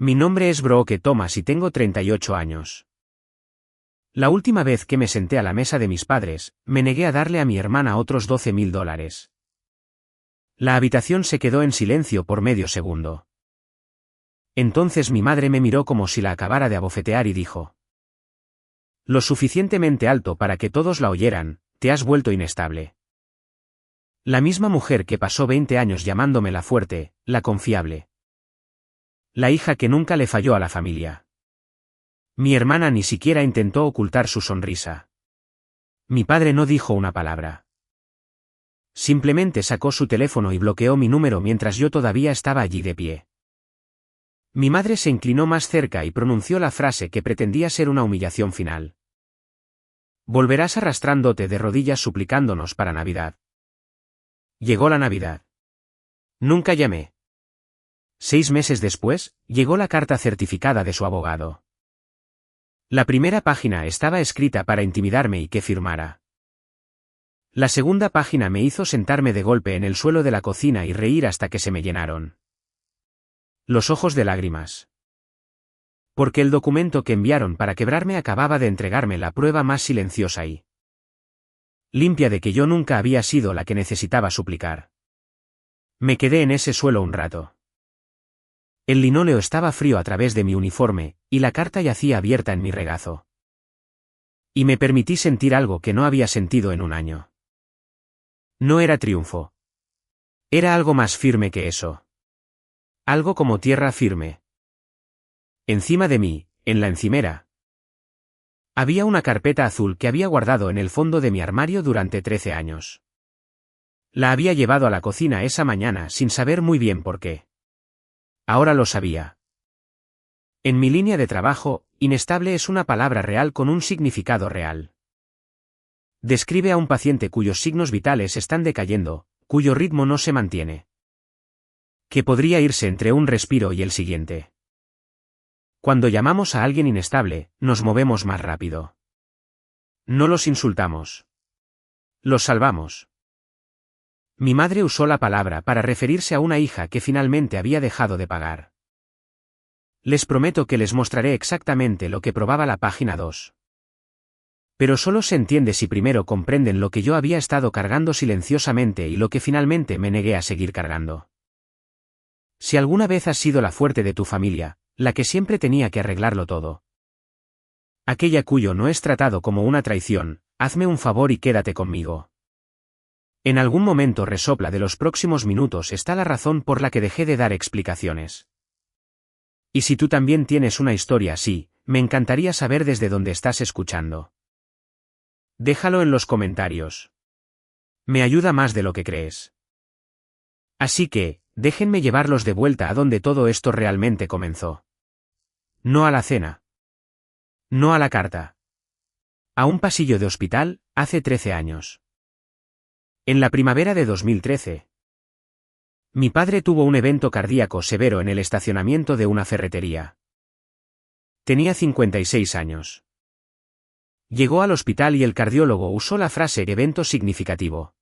Mi nombre es Brooke Thomas y tengo 38 años. La última vez que me senté a la mesa de mis padres, me negué a darle a mi hermana otros $12.000. La habitación se quedó en silencio por medio segundo. Entonces mi madre me miró como si la acabara de abofetear y dijo: lo suficientemente alto para que todos la oyeran, te has vuelto inestable. La misma mujer que pasó 20 años llamándome la fuerte, la confiable. La hija que nunca le falló a la familia. Mi hermana ni siquiera intentó ocultar su sonrisa. Mi padre no dijo una palabra. Simplemente sacó su teléfono y bloqueó mi número mientras yo todavía estaba allí de pie. Mi madre se inclinó más cerca y pronunció la frase que pretendía ser una humillación final. Volverás arrastrándote de rodillas suplicándonos para Navidad. Llegó la Navidad. Nunca llamé. 6 meses después, llegó la carta certificada de su abogado. La primera página estaba escrita para intimidarme y que firmara. La segunda página me hizo sentarme de golpe en el suelo de la cocina y reír hasta que se me llenaron los ojos de lágrimas. Porque el documento que enviaron para quebrarme acababa de entregarme la prueba más silenciosa y limpia de que yo nunca había sido la que necesitaba suplicar. Me quedé en ese suelo un rato. El linóleo estaba frío a través de mi uniforme, y la carta yacía abierta en mi regazo. Y me permití sentir algo que no había sentido en un año. No era triunfo. Era algo más firme que eso. Algo como tierra firme. Encima de mí, en la encimera, había una carpeta azul que había guardado en el fondo de mi armario durante 13 años. La había llevado a la cocina esa mañana sin saber muy bien por qué. Ahora lo sabía. En mi línea de trabajo, inestable es una palabra real con un significado real. Describe a un paciente cuyos signos vitales están decayendo, cuyo ritmo no se mantiene. Que podría irse entre un respiro y el siguiente. Cuando llamamos a alguien inestable, nos movemos más rápido. No los insultamos. Los salvamos. Mi madre usó la palabra para referirse a una hija que finalmente había dejado de pagar. Les prometo que les mostraré exactamente lo que probaba la página 2. Pero solo se entiende si primero comprenden lo que yo había estado cargando silenciosamente y lo que finalmente me negué a seguir cargando. Si alguna vez has sido la fuerte de tu familia, la que siempre tenía que arreglarlo todo, aquella cuyo no es tratado como una traición, hazme un favor y quédate conmigo. En algún momento resopla de los próximos minutos está la razón por la que dejé de dar explicaciones. Y si tú también tienes una historia así, me encantaría saber desde dónde estás escuchando. Déjalo en los comentarios. Me ayuda más de lo que crees. Así que, déjenme llevarlos de vuelta a donde todo esto realmente comenzó. No a la cena. No a la carta. A un pasillo de hospital, hace 13 años. En la primavera de 2013. Mi padre tuvo un evento cardíaco severo en el estacionamiento de una ferretería. Tenía 56 años. Llegó al hospital y el cardiólogo usó la frase evento significativo.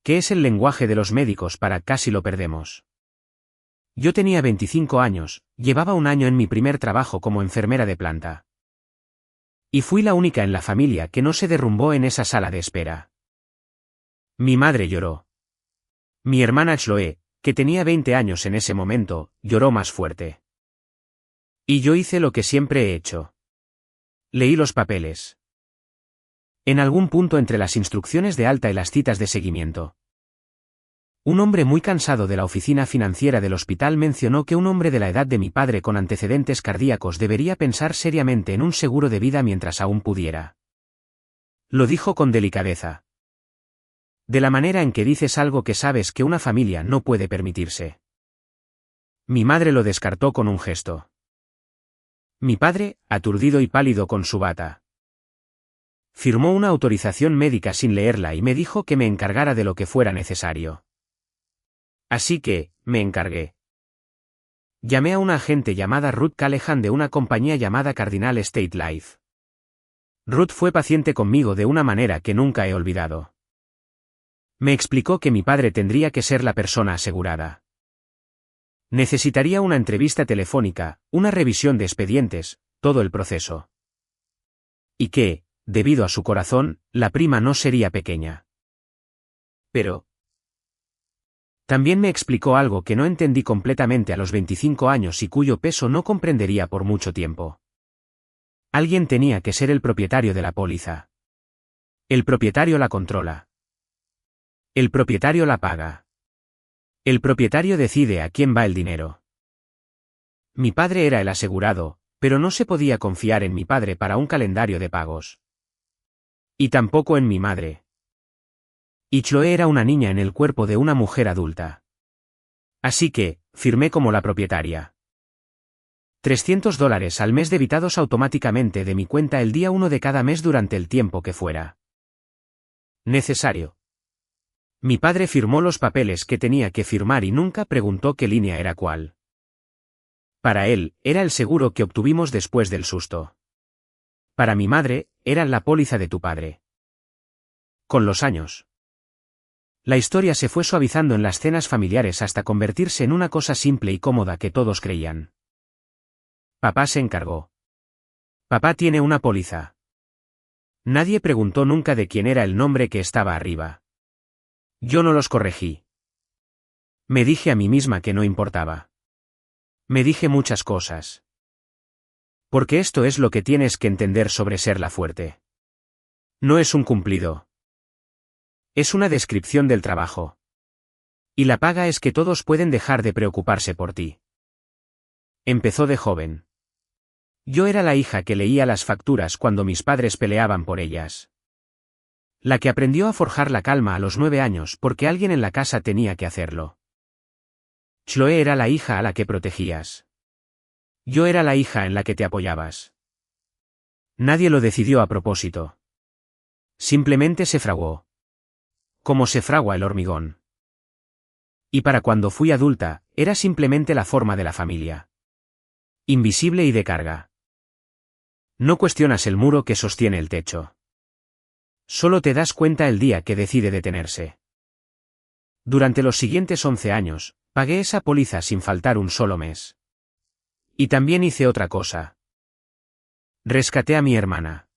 ¿Qué es el lenguaje de los médicos para casi lo perdemos? Yo tenía 25 años, llevaba un año en mi primer trabajo como enfermera de planta. Y fui la única en la familia que no se derrumbó en esa sala de espera. Mi madre lloró. Mi hermana Chloe, que tenía 20 años en ese momento, lloró más fuerte. Y yo hice lo que siempre he hecho. Leí los papeles. En algún punto entre las instrucciones de alta y las citas de seguimiento. Un hombre muy cansado de la oficina financiera del hospital mencionó que un hombre de la edad de mi padre con antecedentes cardíacos debería pensar seriamente en un seguro de vida mientras aún pudiera. Lo dijo con delicadeza. De la manera en que dices algo que sabes que una familia no puede permitirse. Mi madre lo descartó con un gesto. Mi padre, aturdido y pálido con su bata, firmó una autorización médica sin leerla y me dijo que me encargara de lo que fuera necesario. Así que, me encargué. Llamé a una agente llamada Ruth Callahan de una compañía llamada Cardinal State Life. Ruth fue paciente conmigo de una manera que nunca he olvidado. Me explicó que mi padre tendría que ser la persona asegurada. Necesitaría una entrevista telefónica, una revisión de expedientes, todo el proceso. Y que, debido a su corazón, la prima no sería pequeña. Pero también me explicó algo que no entendí completamente a los 25 años y cuyo peso no comprendería por mucho tiempo. Alguien tenía que ser el propietario de la póliza. El propietario la controla. El propietario la paga. El propietario decide a quién va el dinero. Mi padre era el asegurado, pero no se podía confiar en mi padre para un calendario de pagos. Y tampoco en mi madre. Y Chloe era una niña en el cuerpo de una mujer adulta. Así que, firmé como la propietaria. $300 al mes debitados automáticamente de mi cuenta el día 1 de cada mes durante el tiempo que fuera necesario. Mi padre firmó los papeles que tenía que firmar y nunca preguntó qué línea era cuál. Para él, era el seguro que obtuvimos después del susto. Para mi madre, era la póliza de tu padre. Con los años, la historia se fue suavizando en las cenas familiares hasta convertirse en una cosa simple y cómoda que todos creían. Papá se encargó. Papá tiene una póliza. Nadie preguntó nunca de quién era el nombre que estaba arriba. Yo no los corregí. Me dije a mí misma que no importaba. Me dije muchas cosas. Porque esto es lo que tienes que entender sobre ser la fuerte. No es un cumplido. Es una descripción del trabajo. Y la paga es que todos pueden dejar de preocuparse por ti. Empezó de joven. Yo era la hija que leía las facturas cuando mis padres peleaban por ellas. La que aprendió a forjar la calma a los 9 años porque alguien en la casa tenía que hacerlo. Chloe era la hija a la que protegías. Yo era la hija en la que te apoyabas. Nadie lo decidió a propósito. Simplemente se fraguó. Como se fragua el hormigón. Y para cuando fui adulta, era simplemente la forma de la familia. Invisible y de carga. No cuestionas el muro que sostiene el techo. Solo te das cuenta el día que decide detenerse. Durante los siguientes 11 años, pagué esa póliza sin faltar un solo mes. Y también hice otra cosa. Rescaté a mi hermana.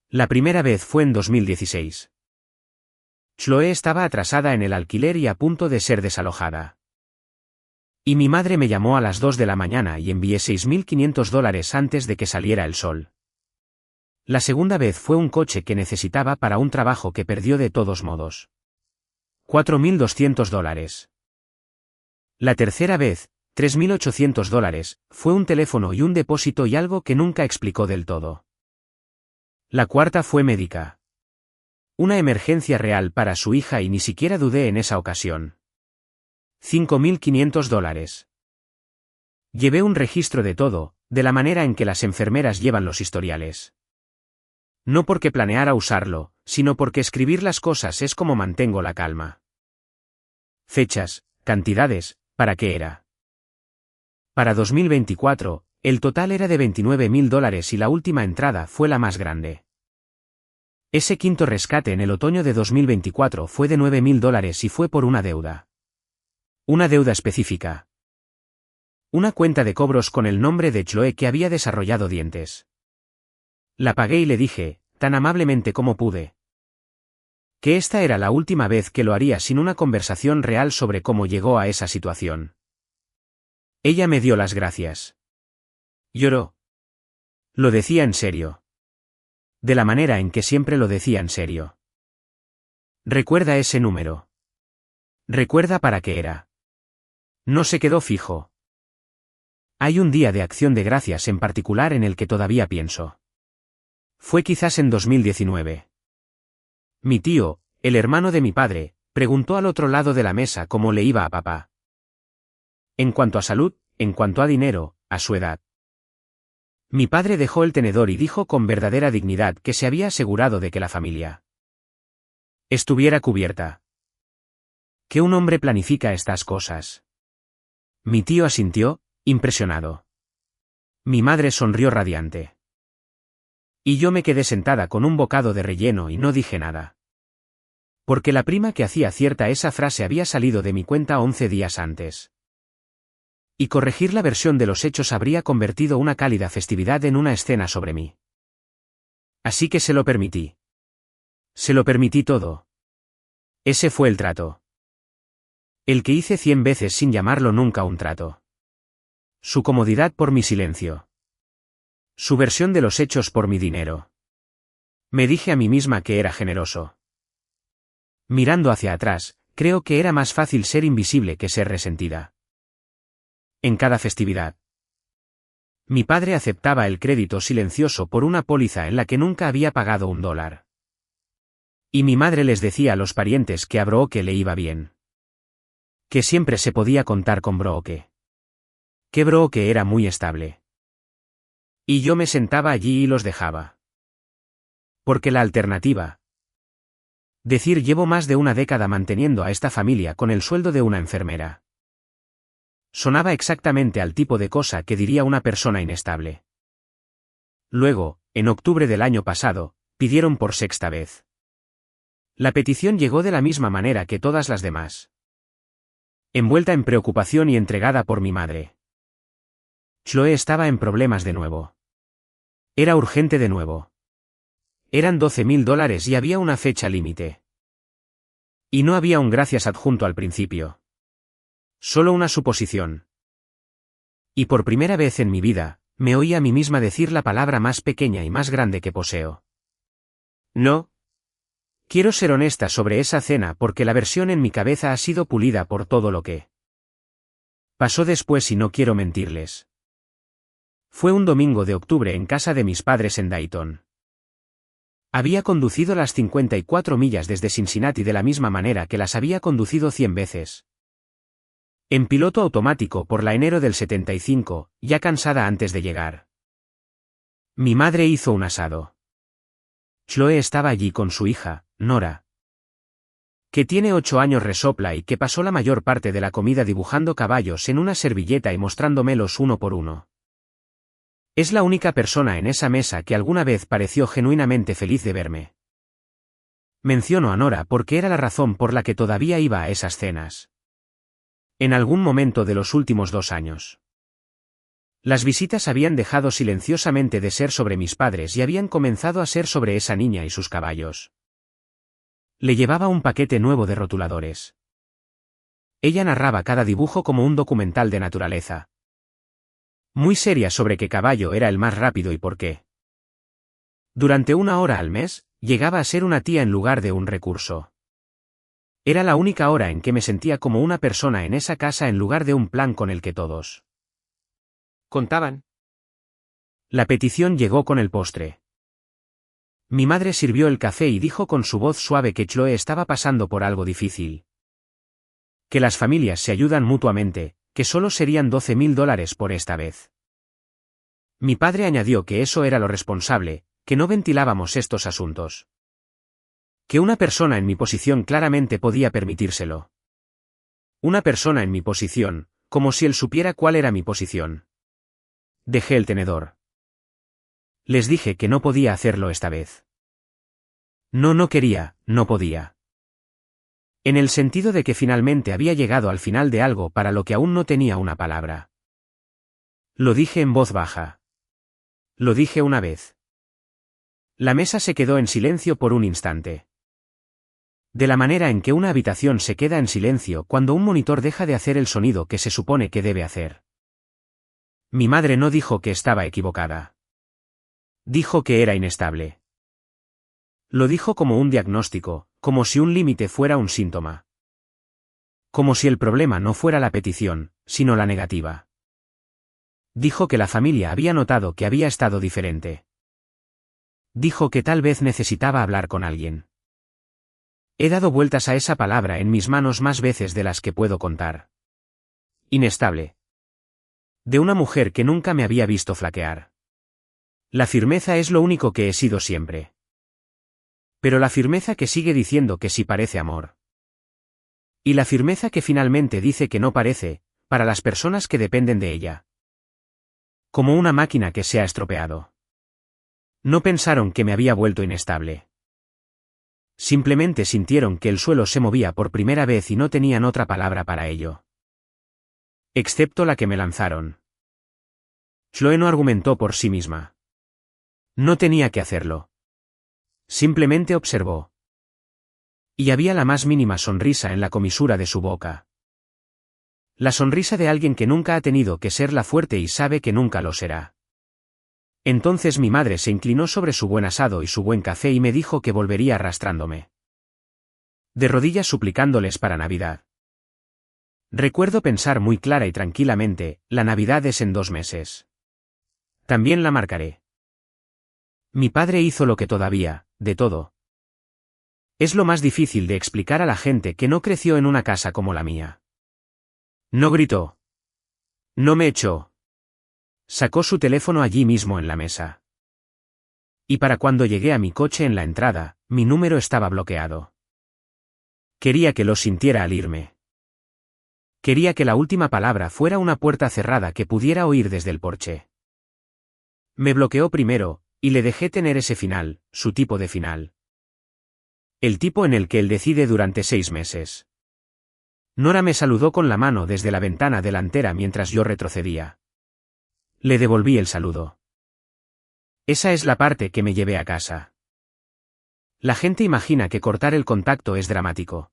La primera vez fue en 2016. Chloe estaba atrasada en el alquiler y a punto de ser desalojada. Y mi madre me llamó a las 2 de la mañana y envié $6.500 antes de que saliera el sol. La segunda vez fue un coche que necesitaba para un trabajo que perdió de todos modos. $4.200. La tercera vez, $3.800, fue un teléfono y un depósito y algo que nunca explicó del todo. La cuarta fue médica. Una emergencia real para su hija y ni siquiera dudé en esa ocasión. $5.500. Llevé un registro de todo, de la manera en que las enfermeras llevan los historiales. No porque planeara usarlo, sino porque escribir las cosas es como mantengo la calma. Fechas, cantidades, ¿para qué era? Para 2024, el total era de $29.000 y la última entrada fue la más grande. Ese quinto rescate en el otoño de 2024 fue de $9.000 y fue por una deuda. Una deuda específica. Una cuenta de cobros con el nombre de Chloe que había desarrollado dientes. La pagué y le dije, tan amablemente como pude, que esta era la última vez que lo haría sin una conversación real sobre cómo llegó a esa situación. Ella me dio las gracias. Lloró. Lo decía en serio. De la manera en que siempre lo decía en serio. Recuerda ese número. Recuerda para qué era. No se quedó fijo. Hay un día de acción de gracias en particular en el que todavía pienso. Fue quizás en 2019. Mi tío, el hermano de mi padre, preguntó al otro lado de la mesa cómo le iba a papá. En cuanto a salud, en cuanto a dinero, a su edad. Mi padre dejó el tenedor y dijo con verdadera dignidad que se había asegurado de que la familia estuviera cubierta. ¿Que un hombre planifica estas cosas? Mi tío asintió, impresionado. Mi madre sonrió radiante. Y yo me quedé sentada con un bocado de relleno y no dije nada. Porque la prima que hacía cierta esa frase había salido de mi cuenta 11 días antes. Y corregir la versión de los hechos habría convertido una cálida festividad en una escena sobre mí. Así que se lo permití. Se lo permití todo. Ese fue el trato. El que hice 100 veces sin llamarlo nunca un trato. Su comodidad por mi silencio. Su versión de los hechos por mi dinero. Me dije a mí misma que era generoso. Mirando hacia atrás, creo que era más fácil ser invisible que ser resentida. En cada festividad. Mi padre aceptaba el crédito silencioso por una póliza en la que nunca había pagado $1. Y mi madre les decía a los parientes que a Brooke le iba bien. Que siempre se podía contar con Brooke. Que Brooke era muy estable. Y yo me sentaba allí y los dejaba. Porque la alternativa. Decir llevo más de una década manteniendo a esta familia con el sueldo de una enfermera. Sonaba exactamente al tipo de cosa que diría una persona inestable. Luego, en octubre del año pasado, pidieron por sexta vez. La petición llegó de la misma manera que todas las demás. Envuelta en preocupación y entregada por mi madre. Chloe estaba en problemas de nuevo. Era urgente de nuevo. Eran $12,000 y había una fecha límite. Y no había un gracias adjunto al principio. Solo una suposición. Y por primera vez en mi vida, me oí a mí misma decir la palabra más pequeña y más grande que poseo. No. Quiero ser honesta sobre esa cena porque la versión en mi cabeza ha sido pulida por todo lo que pasó después y no quiero mentirles. Fue un domingo de octubre en casa de mis padres en Dayton. Había conducido las 54 millas desde Cincinnati de la misma manera que las había conducido 100 veces. En piloto automático por la enero del 75, ya cansada antes de llegar. Mi madre hizo un asado. Chloe estaba allí con su hija, Nora. Que tiene 8 años resopla y que pasó la mayor parte de la comida dibujando caballos en una servilleta y mostrándomelos uno por uno. Es la única persona en esa mesa que alguna vez pareció genuinamente feliz de verme. Menciono a Nora porque era la razón por la que todavía iba a esas cenas. En algún momento de los últimos 2 años. Las visitas habían dejado silenciosamente de ser sobre mis padres y habían comenzado a ser sobre esa niña y sus caballos. Le llevaba un paquete nuevo de rotuladores. Ella narraba cada dibujo como un documental de naturaleza. Muy seria sobre qué caballo era el más rápido y por qué. Durante 1 hora al mes, llegaba a ser una tía en lugar de un recurso. Era la única hora en que me sentía como una persona en esa casa en lugar de un plan con el que todos contaban. La petición llegó con el postre. Mi madre sirvió el café y dijo con su voz suave que Chloe estaba pasando por algo difícil. Que las familias se ayudan mutuamente, que solo serían $12,000 por esta vez. Mi padre añadió que eso era lo responsable, que no ventilábamos estos asuntos. Que una persona en mi posición claramente podía permitírselo. Una persona en mi posición, como si él supiera cuál era mi posición. Dejé el tenedor. Les dije que no podía hacerlo esta vez. No quería, no podía. En el sentido de que finalmente había llegado al final de algo para lo que aún no tenía una palabra. Lo dije en voz baja. Lo dije una vez. La mesa se quedó en silencio por un instante. De la manera en que una habitación se queda en silencio cuando un monitor deja de hacer el sonido que se supone que debe hacer. Mi madre no dijo que estaba equivocada. Dijo que era inestable. Lo dijo como un diagnóstico, como si un límite fuera un síntoma. Como si el problema no fuera la petición, sino la negativa. Dijo que la familia había notado que había estado diferente. Dijo que tal vez necesitaba hablar con alguien. He dado vueltas a esa palabra en mis manos más veces de las que puedo contar. Inestable. De una mujer que nunca me había visto flaquear. La firmeza es lo único que he sido siempre. Pero la firmeza que sigue diciendo que sí parece amor. Y la firmeza que finalmente dice que no parece, para las personas que dependen de ella. Como una máquina que se ha estropeado. No pensaron que me había vuelto inestable. Simplemente sintieron que el suelo se movía por primera vez y no tenían otra palabra para ello. Excepto la que me lanzaron. Chloe no argumentó por sí misma. No tenía que hacerlo. Simplemente observó. Y había la más mínima sonrisa en la comisura de su boca. La sonrisa de alguien que nunca ha tenido que ser la fuerte y sabe que nunca lo será. Entonces mi madre se inclinó sobre su buen asado y su buen café y me dijo que volvería arrastrándome. De rodillas suplicándoles para Navidad. Recuerdo pensar muy clara y tranquilamente, la Navidad es en 2 meses. También la marcaré. Mi padre hizo lo que todavía, de todo. Es lo más difícil de explicar a la gente que no creció en una casa como la mía. No gritó. No me echó. Sacó su teléfono allí mismo en la mesa. Y para cuando llegué a mi coche en la entrada, mi número estaba bloqueado. Quería que lo sintiera al irme. Quería que la última palabra fuera una puerta cerrada que pudiera oír desde el porche. Me bloqueó primero, y le dejé tener ese final, su tipo de final. El tipo en el que él decide durante 6 meses. Nora me saludó con la mano desde la ventana delantera mientras yo retrocedía. Le devolví el saludo. Esa es la parte que me llevé a casa. La gente imagina que cortar el contacto es dramático.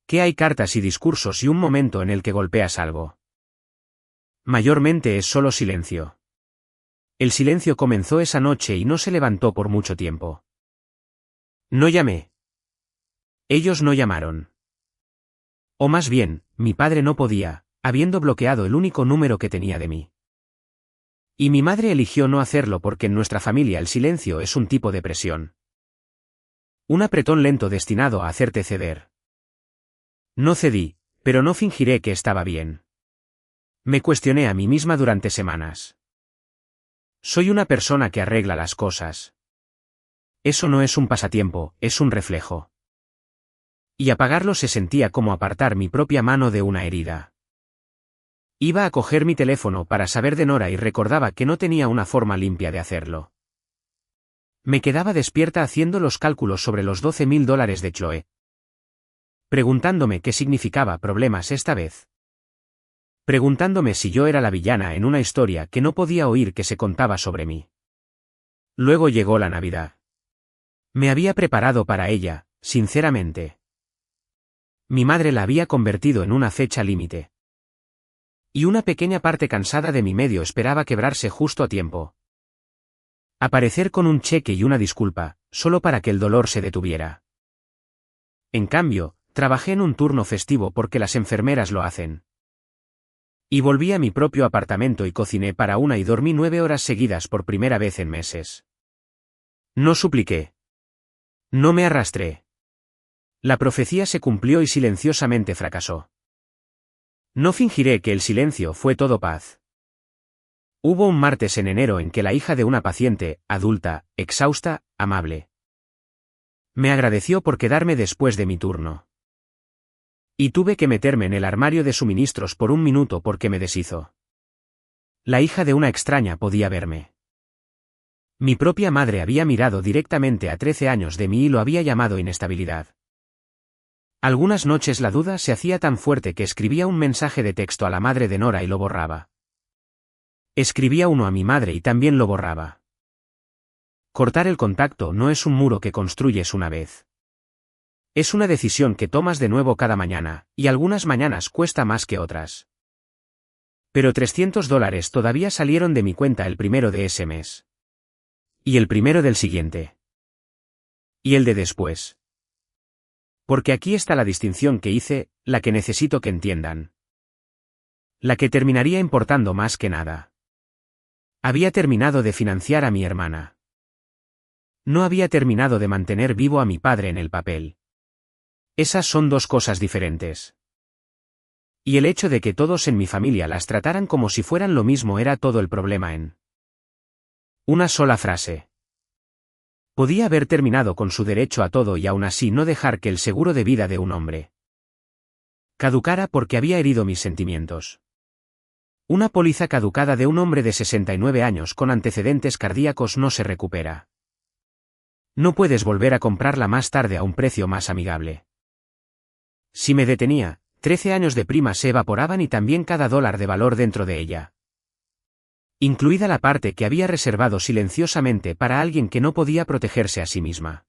Que hay cartas y discursos y un momento en el que golpeas algo. Mayormente es solo silencio. El silencio comenzó esa noche y no se levantó por mucho tiempo. No llamé. Ellos no llamaron. O más bien, mi padre no podía, habiendo bloqueado el único número que tenía de mí. Y mi madre eligió no hacerlo porque en nuestra familia el silencio es un tipo de presión. Un apretón lento destinado a hacerte ceder. No cedí, pero no fingiré que estaba bien. Me cuestioné a mí misma durante semanas. Soy una persona que arregla las cosas. Eso no es un pasatiempo, es un reflejo. Y apagarlo se sentía como apartar mi propia mano de una herida. Iba a coger mi teléfono para saber de Nora y recordaba que no tenía una forma limpia de hacerlo. Me quedaba despierta haciendo los cálculos sobre los $12.000 de Chloe. Preguntándome qué significaba problemas esta vez. Preguntándome si yo era la villana en una historia que no podía oír que se contaba sobre mí. Luego llegó la Navidad. Me había preparado para ella, sinceramente. Mi madre la había convertido en una fecha límite. Y una pequeña parte cansada de mi medio esperaba quebrarse justo a tiempo. Aparecer con un cheque y una disculpa, solo para que el dolor se detuviera. En cambio, trabajé en un turno festivo porque las enfermeras lo hacen. Y volví a mi propio apartamento y cociné para una y dormí 9 horas seguidas por primera vez en meses. No supliqué. No me arrastré. La profecía se cumplió y silenciosamente fracasó. No fingiré que el silencio fue todo paz. Hubo un martes en enero en que la hija de una paciente, adulta, exhausta, amable, me agradeció por quedarme después de mi turno. Y tuve que meterme en el armario de suministros por 1 minuto porque me deshizo. La hija de una extraña podía verme. Mi propia madre había mirado directamente a 13 años de mí y lo había llamado inestabilidad. Algunas noches la duda se hacía tan fuerte que escribía un mensaje de texto a la madre de Nora y lo borraba. Escribía uno a mi madre y también lo borraba. Cortar el contacto no es un muro que construyes una vez. Es una decisión que tomas de nuevo cada mañana, y algunas mañanas cuesta más que otras. Pero $300 todavía salieron de mi cuenta el primero de ese mes. Y el primero del siguiente. Y el de después. Porque aquí está la distinción que hice, la que necesito que entiendan. La que terminaría importando más que nada. Había terminado de financiar a mi hermana. No había terminado de mantener vivo a mi padre en el papel. Esas son 2 cosas diferentes. Y el hecho de que todos en mi familia las trataran como si fueran lo mismo era todo el problema en una sola frase. Podía haber terminado con su derecho a todo y aún así no dejar que el seguro de vida de un hombre caducara porque había herido mis sentimientos. Una póliza caducada de un hombre de 69 años con antecedentes cardíacos no se recupera. No puedes volver a comprarla más tarde a un precio más amigable. Si me detenía, 13 años de prima se evaporaban y también cada dólar de valor dentro de ella. Incluida la parte que había reservado silenciosamente para alguien que no podía protegerse a sí misma.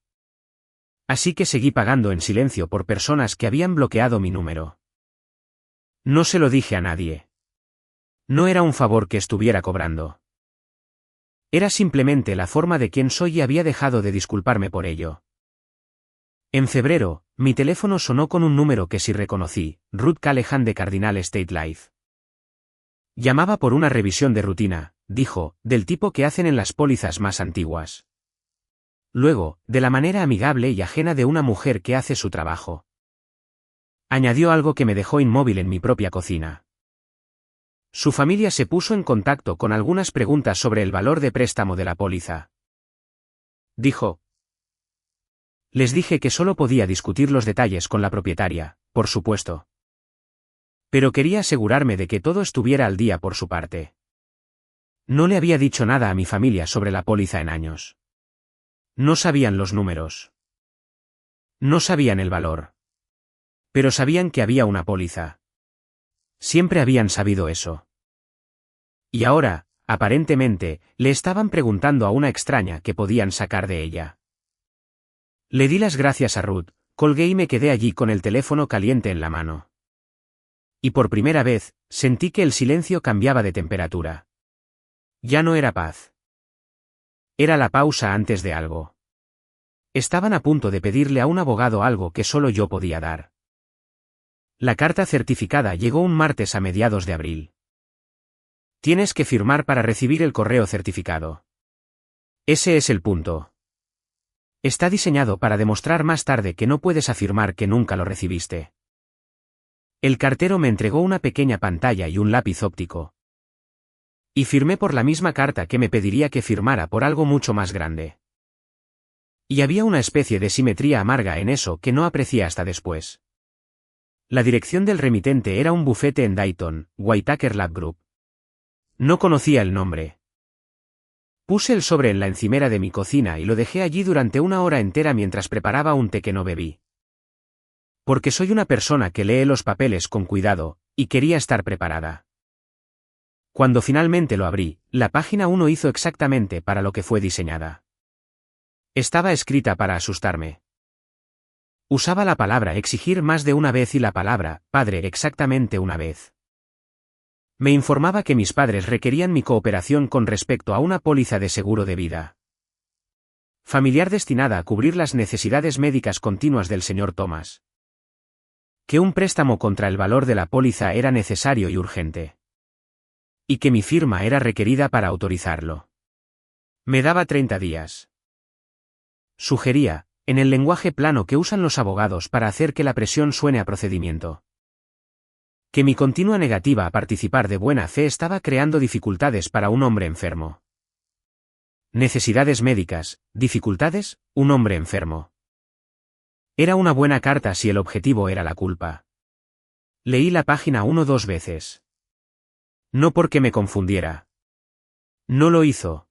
Así que seguí pagando en silencio por personas que habían bloqueado mi número. No se lo dije a nadie. No era un favor que estuviera cobrando. Era simplemente la forma de quien soy y había dejado de disculparme por ello. En febrero, mi teléfono sonó con un número que sí reconocí, Ruth Callahan de Cardinal State Life. Llamaba por una revisión de rutina, dijo, del tipo que hacen en las pólizas más antiguas. Luego, de la manera amigable y ajena de una mujer que hace su trabajo. Añadió algo que me dejó inmóvil en mi propia cocina. Su familia se puso en contacto con algunas preguntas sobre el valor de préstamo de la póliza. Dijo. Les dije que solo podía discutir los detalles con la propietaria, por supuesto. Pero quería asegurarme de que todo estuviera al día por su parte. No le había dicho nada a mi familia sobre la póliza en años. No sabían los números. No sabían el valor. Pero sabían que había una póliza. Siempre habían sabido eso. Y ahora, aparentemente, le estaban preguntando a una extraña qué podían sacar de ella. Le di las gracias a Ruth, colgué y me quedé allí con el teléfono caliente en la mano. Y por primera vez, sentí que el silencio cambiaba de temperatura. Ya no era paz. Era la pausa antes de algo. Estaban a punto de pedirle a un abogado algo que solo yo podía dar. La carta certificada llegó un martes a mediados de abril. Tienes que firmar para recibir el correo certificado. Ese es el punto. Está diseñado para demostrar más tarde que no puedes afirmar que nunca lo recibiste. El cartero me entregó una pequeña pantalla y un lápiz óptico. Y firmé por la misma carta que me pediría que firmara por algo mucho más grande. Y había una especie de simetría amarga en eso que no aprecié hasta después. La dirección del remitente era un bufete en Dayton, Whitaker Lab Group. No conocía el nombre. Puse el sobre en la encimera de mi cocina y lo dejé allí durante una hora entera mientras preparaba un té que no bebí. Porque soy una persona que lee los papeles con cuidado, y quería estar preparada. Cuando finalmente lo abrí, la página 1 hizo exactamente para lo que fue diseñada. Estaba escrita para asustarme. Usaba la palabra exigir más de una vez y la palabra padre exactamente una vez. Me informaba que mis padres requerían mi cooperación con respecto a una póliza de seguro de vida familiar destinada a cubrir las necesidades médicas continuas del señor Thomas. Que un préstamo contra el valor de la póliza era necesario y urgente. Y que mi firma era requerida para autorizarlo. Me daba 30 días. Sugería, en el lenguaje plano que usan los abogados para hacer que la presión suene a procedimiento. Que mi continua negativa a participar de buena fe estaba creando dificultades para un hombre enfermo. Necesidades médicas, dificultades, un hombre enfermo. Era una buena carta si el objetivo era la culpa. Leí la página 1 2 veces. No porque me confundiera. No lo hizo.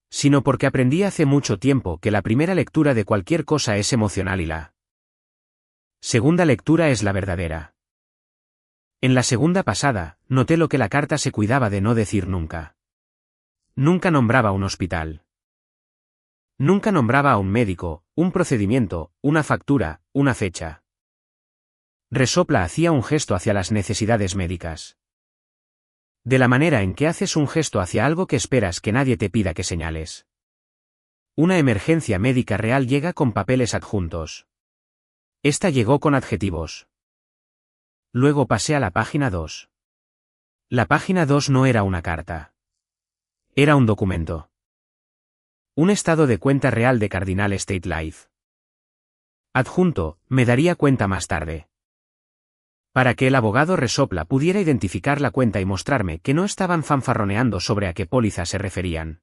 Sino porque aprendí hace mucho tiempo que la primera lectura de cualquier cosa es emocional y la segunda lectura es la verdadera. En la segunda pasada, noté lo que la carta se cuidaba de no decir nunca. Nunca nombraba un hospital. Nunca nombraba a un médico, un procedimiento, una factura, una fecha. Resopla hacía un gesto hacia las necesidades médicas. De la manera en que haces un gesto hacia algo que esperas que nadie te pida que señales. Una emergencia médica real llega con papeles adjuntos. Esta llegó con adjetivos. Luego pasé a la página 2. La página 2 no era una carta. Era un documento. Un estado de cuenta real de Cardinal State Life. Adjunto, me daría cuenta más tarde. Para que el abogado Resopla pudiera identificar la cuenta y mostrarme que no estaban fanfarroneando sobre a qué póliza se referían.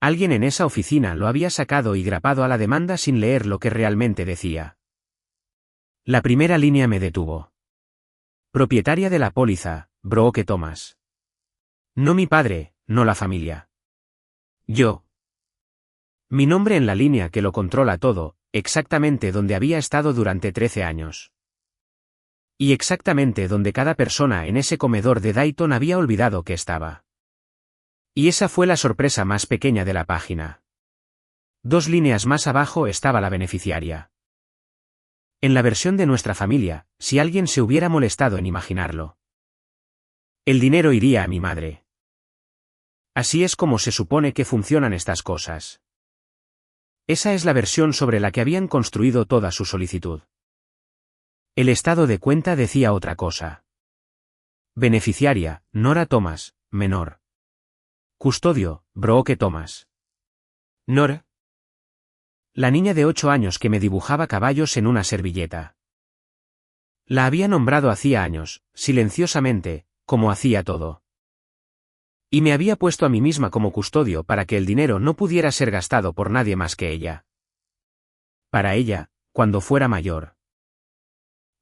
Alguien en esa oficina lo había sacado y grapado a la demanda sin leer lo que realmente decía. La primera línea me detuvo. Propietaria de la póliza, Brooke Thomas. No mi padre, no la familia. Yo. Mi nombre en la línea que lo controla todo, exactamente donde había estado durante 13 años. Y exactamente donde cada persona en ese comedor de Dayton había olvidado que estaba. Y esa fue la sorpresa más pequeña de la página. 2 líneas más abajo estaba la beneficiaria. En la versión de nuestra familia, si alguien se hubiera molestado en imaginarlo. El dinero iría a mi madre. Así es como se supone que funcionan estas cosas. Esa es la versión sobre la que habían construido toda su solicitud. El estado de cuenta decía otra cosa. Beneficiaria, Nora Thomas, menor. Custodio, Brooke Thomas. Nora. La niña de 8 años que me dibujaba caballos en una servilleta. La había nombrado hacía años, silenciosamente, como hacía todo. Y me había puesto a mí misma como custodio para que el dinero no pudiera ser gastado por nadie más que ella. Para ella, cuando fuera mayor.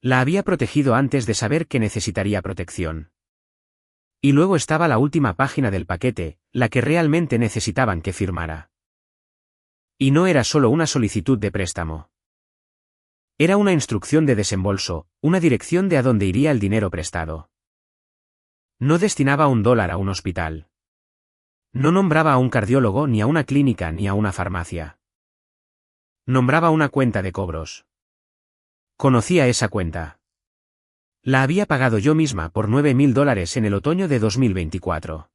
La había protegido antes de saber que necesitaría protección. Y luego estaba la última página del paquete, la que realmente necesitaban que firmara. Y no era solo una solicitud de préstamo. Era una instrucción de desembolso, una dirección de a dónde iría el dinero prestado. No destinaba $1 a un hospital. No nombraba a un cardiólogo ni a una clínica ni a una farmacia. Nombraba una cuenta de cobros. Conocía esa cuenta. La había pagado yo misma por $9,000 en el otoño de 2024.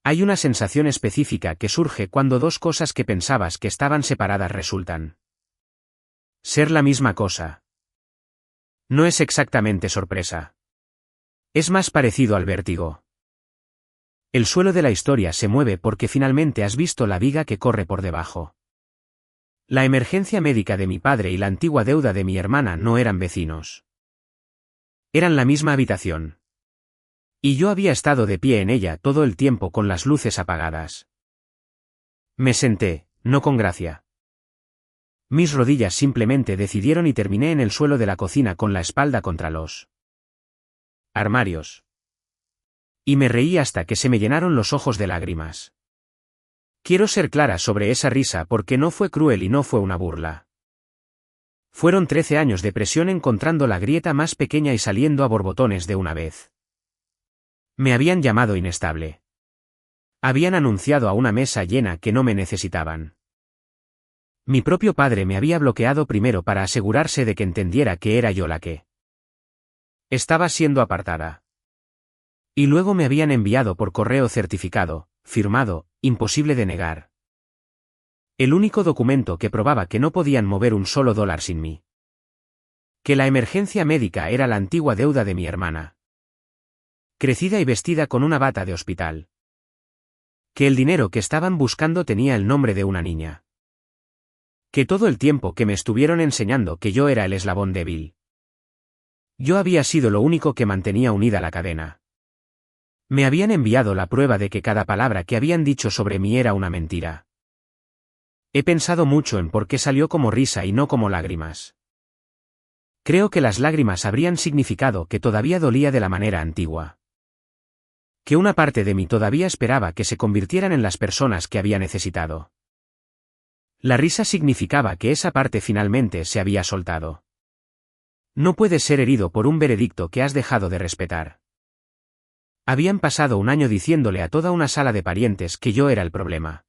Hay una sensación específica que surge cuando dos cosas que pensabas que estaban separadas resultan ser la misma cosa. No es exactamente sorpresa. Es más parecido al vértigo. El suelo de la historia se mueve porque finalmente has visto la viga que corre por debajo. La emergencia médica de mi padre y la antigua deuda de mi hermana no eran vecinos. Eran la misma habitación. Y yo había estado de pie en ella todo el tiempo con las luces apagadas. Me senté, no con gracia. Mis rodillas simplemente decidieron y terminé en el suelo de la cocina con la espalda contra los armarios. Y me reí hasta que se me llenaron los ojos de lágrimas. Quiero ser clara sobre esa risa porque no fue cruel y no fue una burla. Fueron 13 años de presión encontrando la grieta más pequeña y saliendo a borbotones de una vez. Me habían llamado inestable. Habían anunciado a una mesa llena que no me necesitaban. Mi propio padre me había bloqueado primero para asegurarse de que entendiera que era yo la que estaba siendo apartada. Y luego me habían enviado por correo certificado, firmado, imposible de negar. El único documento que probaba que no podían mover un solo dólar sin mí. Que la emergencia médica era la antigua deuda de mi hermana. Crecida y vestida con una bata de hospital. Que el dinero que estaban buscando tenía el nombre de una niña. Que todo el tiempo que me estuvieron enseñando que yo era el eslabón débil. Yo había sido lo único que mantenía unida la cadena. Me habían enviado la prueba de que cada palabra que habían dicho sobre mí era una mentira. He pensado mucho en por qué salió como risa y no como lágrimas. Creo que las lágrimas habrían significado que todavía dolía de la manera antigua. Que una parte de mí todavía esperaba que se convirtieran en las personas que había necesitado. La risa significaba que esa parte finalmente se había soltado. No puedes ser herido por un veredicto que has dejado de respetar. Habían pasado un año diciéndole a toda una sala de parientes que yo era el problema.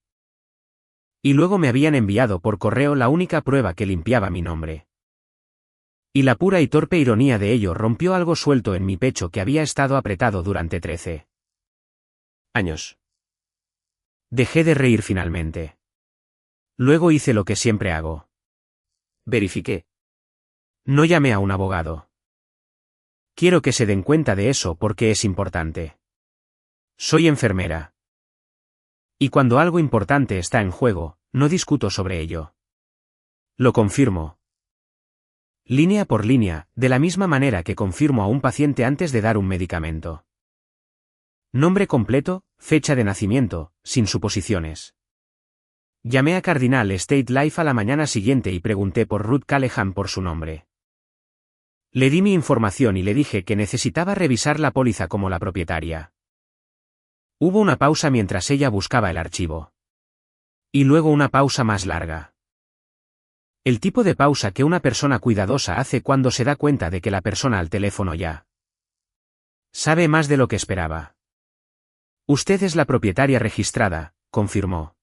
Y luego me habían enviado por correo la única prueba que limpiaba mi nombre. Y la pura y torpe ironía de ello rompió algo suelto en mi pecho que había estado apretado durante 13 años. Dejé de reír finalmente. Luego hice lo que siempre hago. Verifiqué. No llamé a un abogado. Quiero que se den cuenta de eso porque es importante. Soy enfermera. Y cuando algo importante está en juego, no discuto sobre ello. Lo confirmo. Línea por línea, de la misma manera que confirmo a un paciente antes de dar un medicamento. Nombre completo, fecha de nacimiento, sin suposiciones. Llamé a Cardinal State Life a la mañana siguiente y pregunté por Ruth Callahan por su nombre. Le di mi información y le dije que necesitaba revisar la póliza como la propietaria. Hubo una pausa mientras ella buscaba el archivo. Y luego una pausa más larga. El tipo de pausa que una persona cuidadosa hace cuando se da cuenta de que la persona al teléfono ya sabe más de lo que esperaba. Usted es la propietaria registrada, confirmó.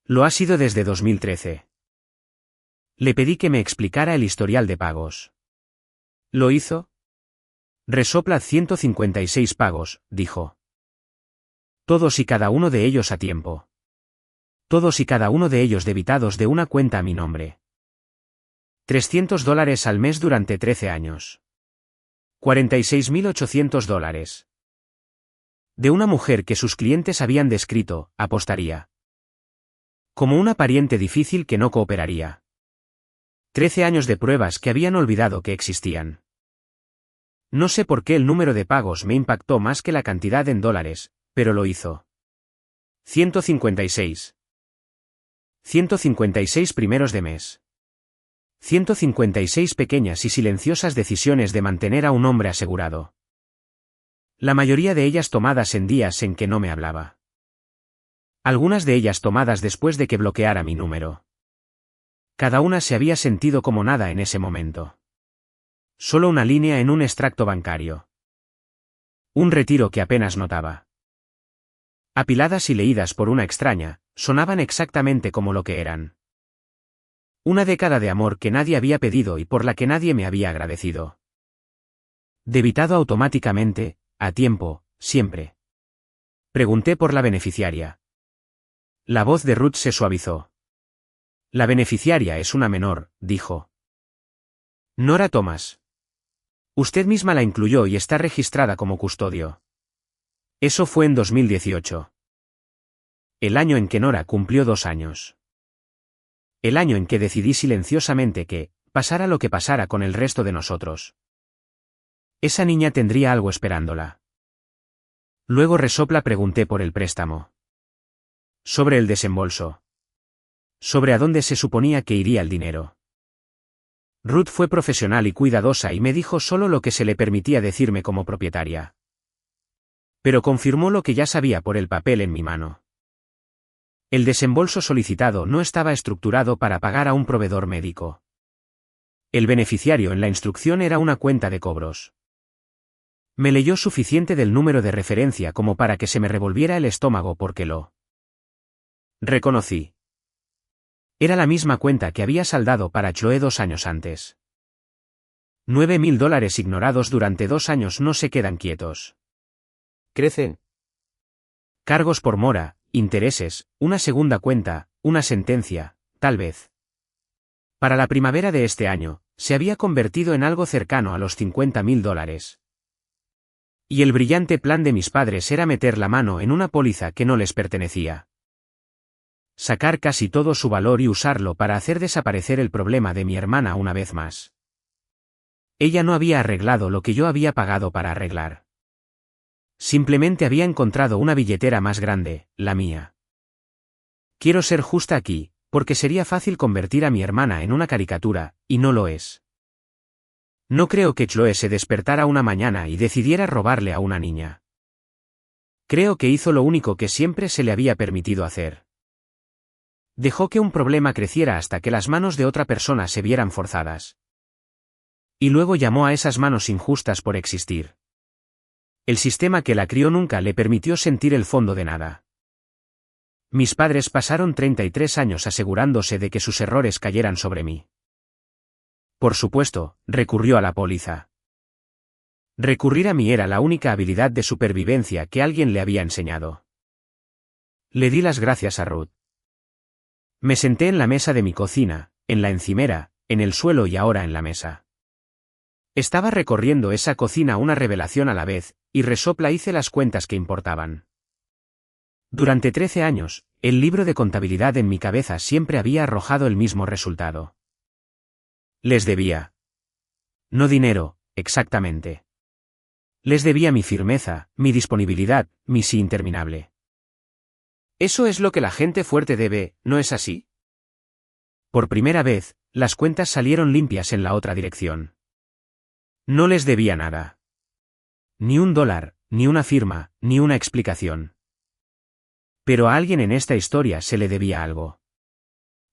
Lo ha sido desde 2013. Le pedí que me explicara el historial de pagos. ¿Lo hizo? Resopla 156 pagos, dijo. Todos y cada uno de ellos a tiempo. Todos y cada uno de ellos debitados de una cuenta a mi nombre. $300 al mes durante 13 años. $46.800. De una mujer que sus clientes habían descrito, apostaría. Como una pariente difícil que no cooperaría. 13 años de pruebas que habían olvidado que existían. No sé por qué el número de pagos me impactó más que la cantidad en dólares, pero lo hizo. 156. 156 primeros de mes. 156 pequeñas y silenciosas decisiones de mantener a un hombre asegurado. La mayoría de ellas tomadas en días en que no me hablaba. Algunas de ellas tomadas después de que bloqueara mi número. Cada una se había sentido como nada en ese momento. Solo una línea en un extracto bancario. Un retiro que apenas notaba. Apiladas y leídas por una extraña, sonaban exactamente como lo que eran. Una década de amor que nadie había pedido y por la que nadie me había agradecido. Debitado automáticamente, a tiempo, siempre. Pregunté por la beneficiaria. La voz de Ruth se suavizó. La beneficiaria es una menor, dijo. Nora Thomas. Usted misma la incluyó y está registrada como custodio. Eso fue en 2018. El año en que Nora cumplió 2 años. El año en que decidí silenciosamente que, pasara lo que pasara con el resto de nosotros, esa niña tendría algo esperándola. Luego resopla pregunté por el préstamo. Sobre el desembolso. Sobre a dónde se suponía que iría el dinero. Ruth fue profesional y cuidadosa y me dijo solo lo que se le permitía decirme como propietaria. Pero confirmó lo que ya sabía por el papel en mi mano. El desembolso solicitado no estaba estructurado para pagar a un proveedor médico. El beneficiario en la instrucción era una cuenta de cobros. Me leyó suficiente del número de referencia como para que se me revolviera el estómago porque lo reconocí. Era la misma cuenta que había saldado para Chloe 2 años antes. $9.000 ignorados durante 2 años no se quedan quietos. Crecen. Cargos por mora, intereses, una segunda cuenta, una sentencia, tal vez. Para la primavera de este año, se había convertido en algo cercano a los $50.000. Y el brillante plan de mis padres era meter la mano en una póliza que no les pertenecía. Sacar casi todo su valor y usarlo para hacer desaparecer el problema de mi hermana una vez más. Ella no había arreglado lo que yo había pagado para arreglar. Simplemente había encontrado una billetera más grande, la mía. Quiero ser justa aquí, porque sería fácil convertir a mi hermana en una caricatura, y no lo es. No creo que Chloe se despertara una mañana y decidiera robarle a una niña. Creo que hizo lo único que siempre se le había permitido hacer. Dejó que un problema creciera hasta que las manos de otra persona se vieran forzadas. Y luego llamó a esas manos injustas por existir. El sistema que la crió nunca le permitió sentir el fondo de nada. Mis padres pasaron 33 años asegurándose de que sus errores cayeran sobre mí. Por supuesto, recurrió a la póliza. Recurrir a mí era la única habilidad de supervivencia que alguien le había enseñado. Le di las gracias a Ruth. Me senté en la mesa de mi cocina, en la encimera, en el suelo y ahora en la mesa. Estaba recorriendo esa cocina una revelación a la vez, y resopla hice las cuentas que importaban. Durante 13 años, el libro de contabilidad en mi cabeza siempre había arrojado el mismo resultado. Les debía. No dinero, exactamente. Les debía mi firmeza, mi disponibilidad, mi sí interminable. Eso es lo que la gente fuerte debe, ¿no es así? Por primera vez, las cuentas salieron limpias en la otra dirección. No les debía nada. Ni $1, ni una firma, ni una explicación. Pero a alguien en esta historia se le debía algo.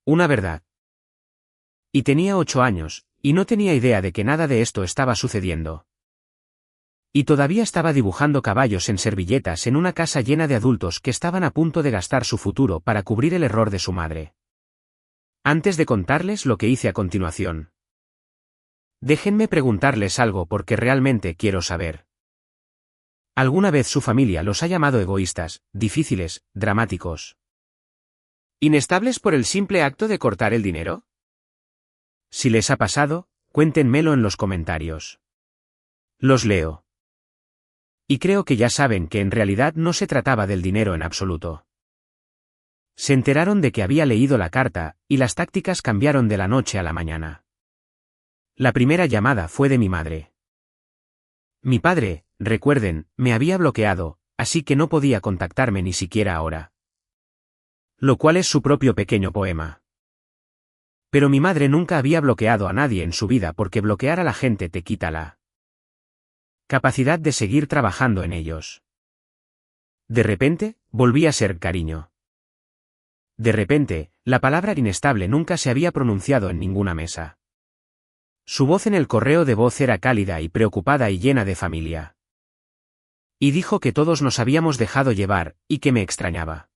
Una verdad. Y tenía 8 años, y no tenía idea de que nada de esto estaba sucediendo. Y todavía estaba dibujando caballos en servilletas en una casa llena de adultos que estaban a punto de gastar su futuro para cubrir el error de su madre. Antes de contarles lo que hice a continuación, déjenme preguntarles algo porque realmente quiero saber. ¿Alguna vez su familia los ha llamado egoístas, difíciles, dramáticos, inestables por el simple acto de cortar el dinero? Si les ha pasado, cuéntenmelo en los comentarios. Los leo. Y creo que ya saben que en realidad no se trataba del dinero en absoluto. Se enteraron de que había leído la carta, y las tácticas cambiaron de la noche a la mañana. La primera llamada fue de mi madre. Mi padre, recuerden, me había bloqueado, así que no podía contactarme ni siquiera ahora. Lo cual es su propio pequeño poema. Pero mi madre nunca había bloqueado a nadie en su vida porque bloquear a la gente te quita la capacidad de seguir trabajando en ellos. De repente, volví a ser cariño. De repente, la palabra inestable nunca se había pronunciado en ninguna mesa. Su voz en el correo de voz era cálida y preocupada y llena de familia. Y dijo que todos nos habíamos dejado llevar, y que me extrañaba.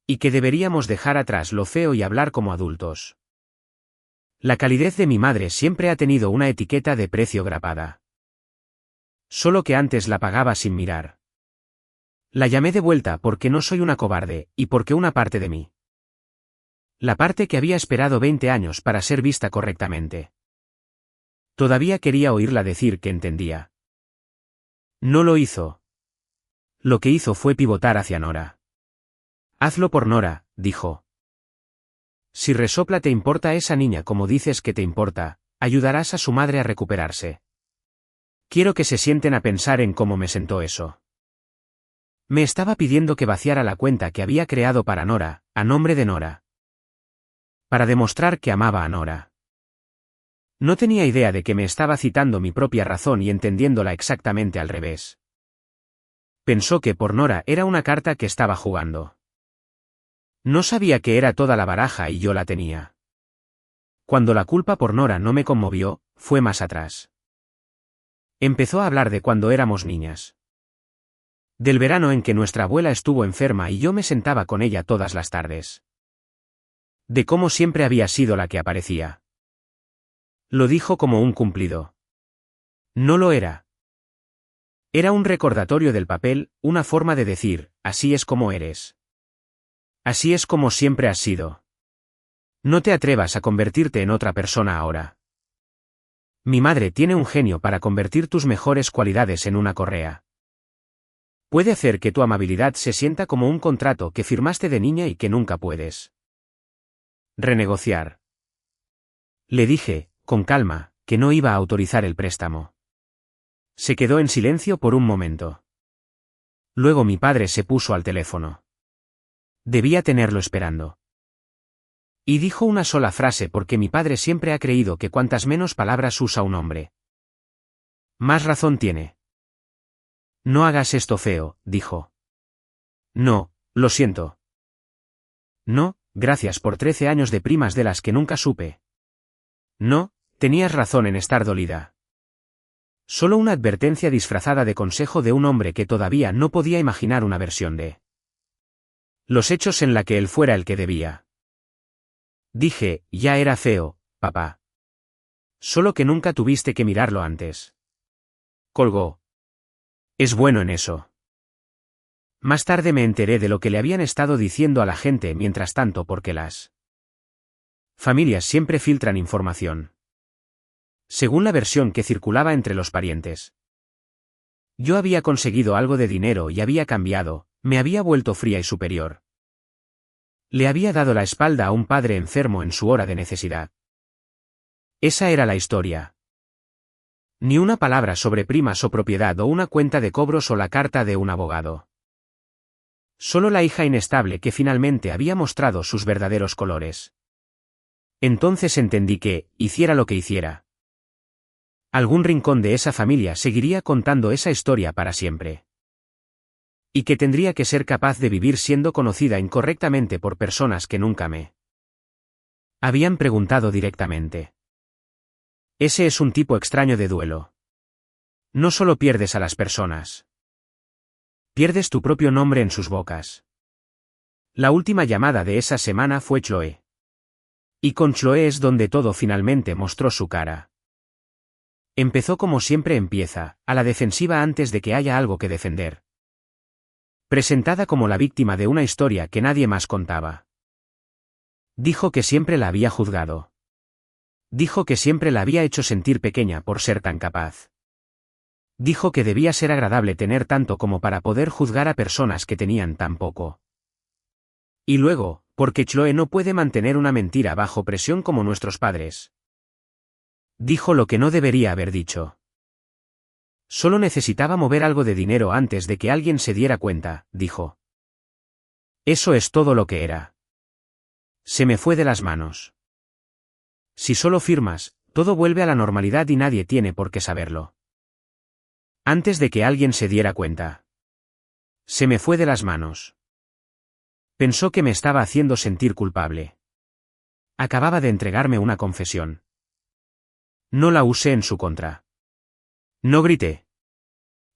Y que deberíamos dejar atrás lo feo y hablar como adultos. La calidez de mi madre siempre ha tenido una etiqueta de precio grapada. Solo que antes la pagaba sin mirar. La llamé de vuelta porque no soy una cobarde, y porque una parte de mí. La parte que había esperado 20 años para ser vista correctamente. Todavía quería oírla decir que entendía. No lo hizo. Lo que hizo fue pivotar hacia Nora. Hazlo por Nora, dijo. Si resopla te importa esa niña como dices que te importa, ayudarás a su madre a recuperarse. Quiero que se sienten a pensar en cómo me sentó eso. Me estaba pidiendo que vaciara la cuenta que había creado para Nora, a nombre de Nora. Para demostrar que amaba a Nora. No tenía idea de que me estaba citando mi propia razón y entendiéndola exactamente al revés. Pensó que por Nora era una carta que estaba jugando. No sabía que era toda la baraja y yo la tenía. Cuando la culpa por Nora no me conmovió, fue más atrás. Empezó a hablar de cuando éramos niñas. Del verano en que nuestra abuela estuvo enferma y yo me sentaba con ella todas las tardes. De cómo siempre había sido la que aparecía. Lo dijo como un cumplido. No lo era. Era un recordatorio del papel, una forma de decir, así es como eres. Así es como siempre has sido. No te atrevas a convertirte en otra persona ahora. Mi madre tiene un genio para convertir tus mejores cualidades en una correa. Puede hacer que tu amabilidad se sienta como un contrato que firmaste de niña y que nunca puedes renegociar. Le dije, con calma, que no iba a autorizar el préstamo. Se quedó en silencio por un momento. Luego mi padre se puso al teléfono. Debía tenerlo esperando. Y dijo una sola frase porque mi padre siempre ha creído que cuantas menos palabras usa un hombre, más razón tiene. No hagas esto feo, dijo. No, lo siento. No, gracias por 13 años de primas de las que nunca supe. No, tenías razón en estar dolida. Solo una advertencia disfrazada de consejo de un hombre que todavía no podía imaginar una versión de los hechos en la que él fuera el que debía. Dije, ya era feo, papá. Solo que nunca tuviste que mirarlo antes. Colgó. Es bueno en eso. Más tarde me enteré de lo que le habían estado diciendo a la gente mientras tanto porque las familias siempre filtran información. Según la versión que circulaba entre los parientes. Yo había conseguido algo de dinero y había cambiado, me había vuelto fría y superior. Le había dado la espalda a un padre enfermo en su hora de necesidad. Esa era la historia. Ni una palabra sobre primas o propiedad o una cuenta de cobros o la carta de un abogado. Solo la hija inestable que finalmente había mostrado sus verdaderos colores. Entonces entendí que, hiciera lo que hiciera, algún rincón de esa familia seguiría contando esa historia para siempre. Y que tendría que ser capaz de vivir siendo conocida incorrectamente por personas que nunca me Habían preguntado directamente. Ese es un tipo extraño de duelo. No solo pierdes a las personas. Pierdes tu propio nombre en sus bocas. La última llamada de esa semana fue Chloe. Y con Chloe es donde todo finalmente mostró su cara. Empezó como siempre empieza, a la defensiva antes de que haya algo que defender. Presentada como la víctima de una historia que nadie más contaba. Dijo que siempre la había juzgado. Dijo que siempre la había hecho sentir pequeña por ser tan capaz. Dijo que debía ser agradable tener tanto como para poder juzgar a personas que tenían tan poco. Y luego, porque Chloe no puede mantener una mentira bajo presión como nuestros padres. Dijo lo que no debería haber dicho. Solo necesitaba mover algo de dinero antes de que alguien se diera cuenta, dijo. Eso es todo lo que era. Se me fue de las manos. Si solo firmas, todo vuelve a la normalidad y nadie tiene por qué saberlo. Antes de que alguien se diera cuenta. Se me fue de las manos. Pensó que me estaba haciendo sentir culpable. Acababa de entregarme una confesión. No la usé en su contra. No grité.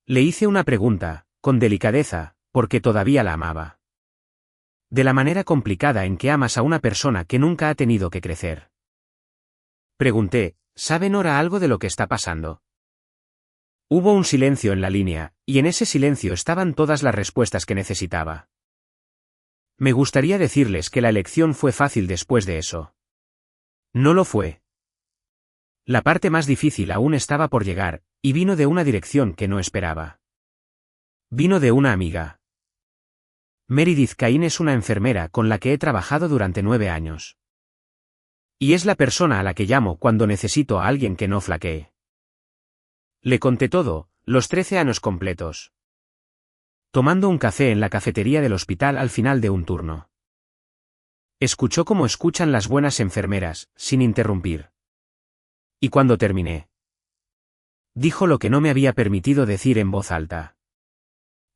Le hice una pregunta, con delicadeza, porque todavía la amaba. De la manera complicada en que amas a una persona que nunca ha tenido que crecer. Pregunté, ¿sabe Nora algo de lo que está pasando? Hubo un silencio en la línea, y en ese silencio estaban todas las respuestas que necesitaba. Me gustaría decirles que la elección fue fácil después de eso. No lo fue. La parte más difícil aún estaba por llegar, y vino de una dirección que no esperaba. Vino de una amiga. Meredith Cain es una enfermera con la que he trabajado durante 9 años. Y es la persona a la que llamo cuando necesito a alguien que no flaquee. Le conté todo, los 13 años completos. Tomando un café en la cafetería del hospital al final de un turno. Escuchó como escuchan las buenas enfermeras, sin interrumpir. Y cuando terminé, dijo lo que no me había permitido decir en voz alta.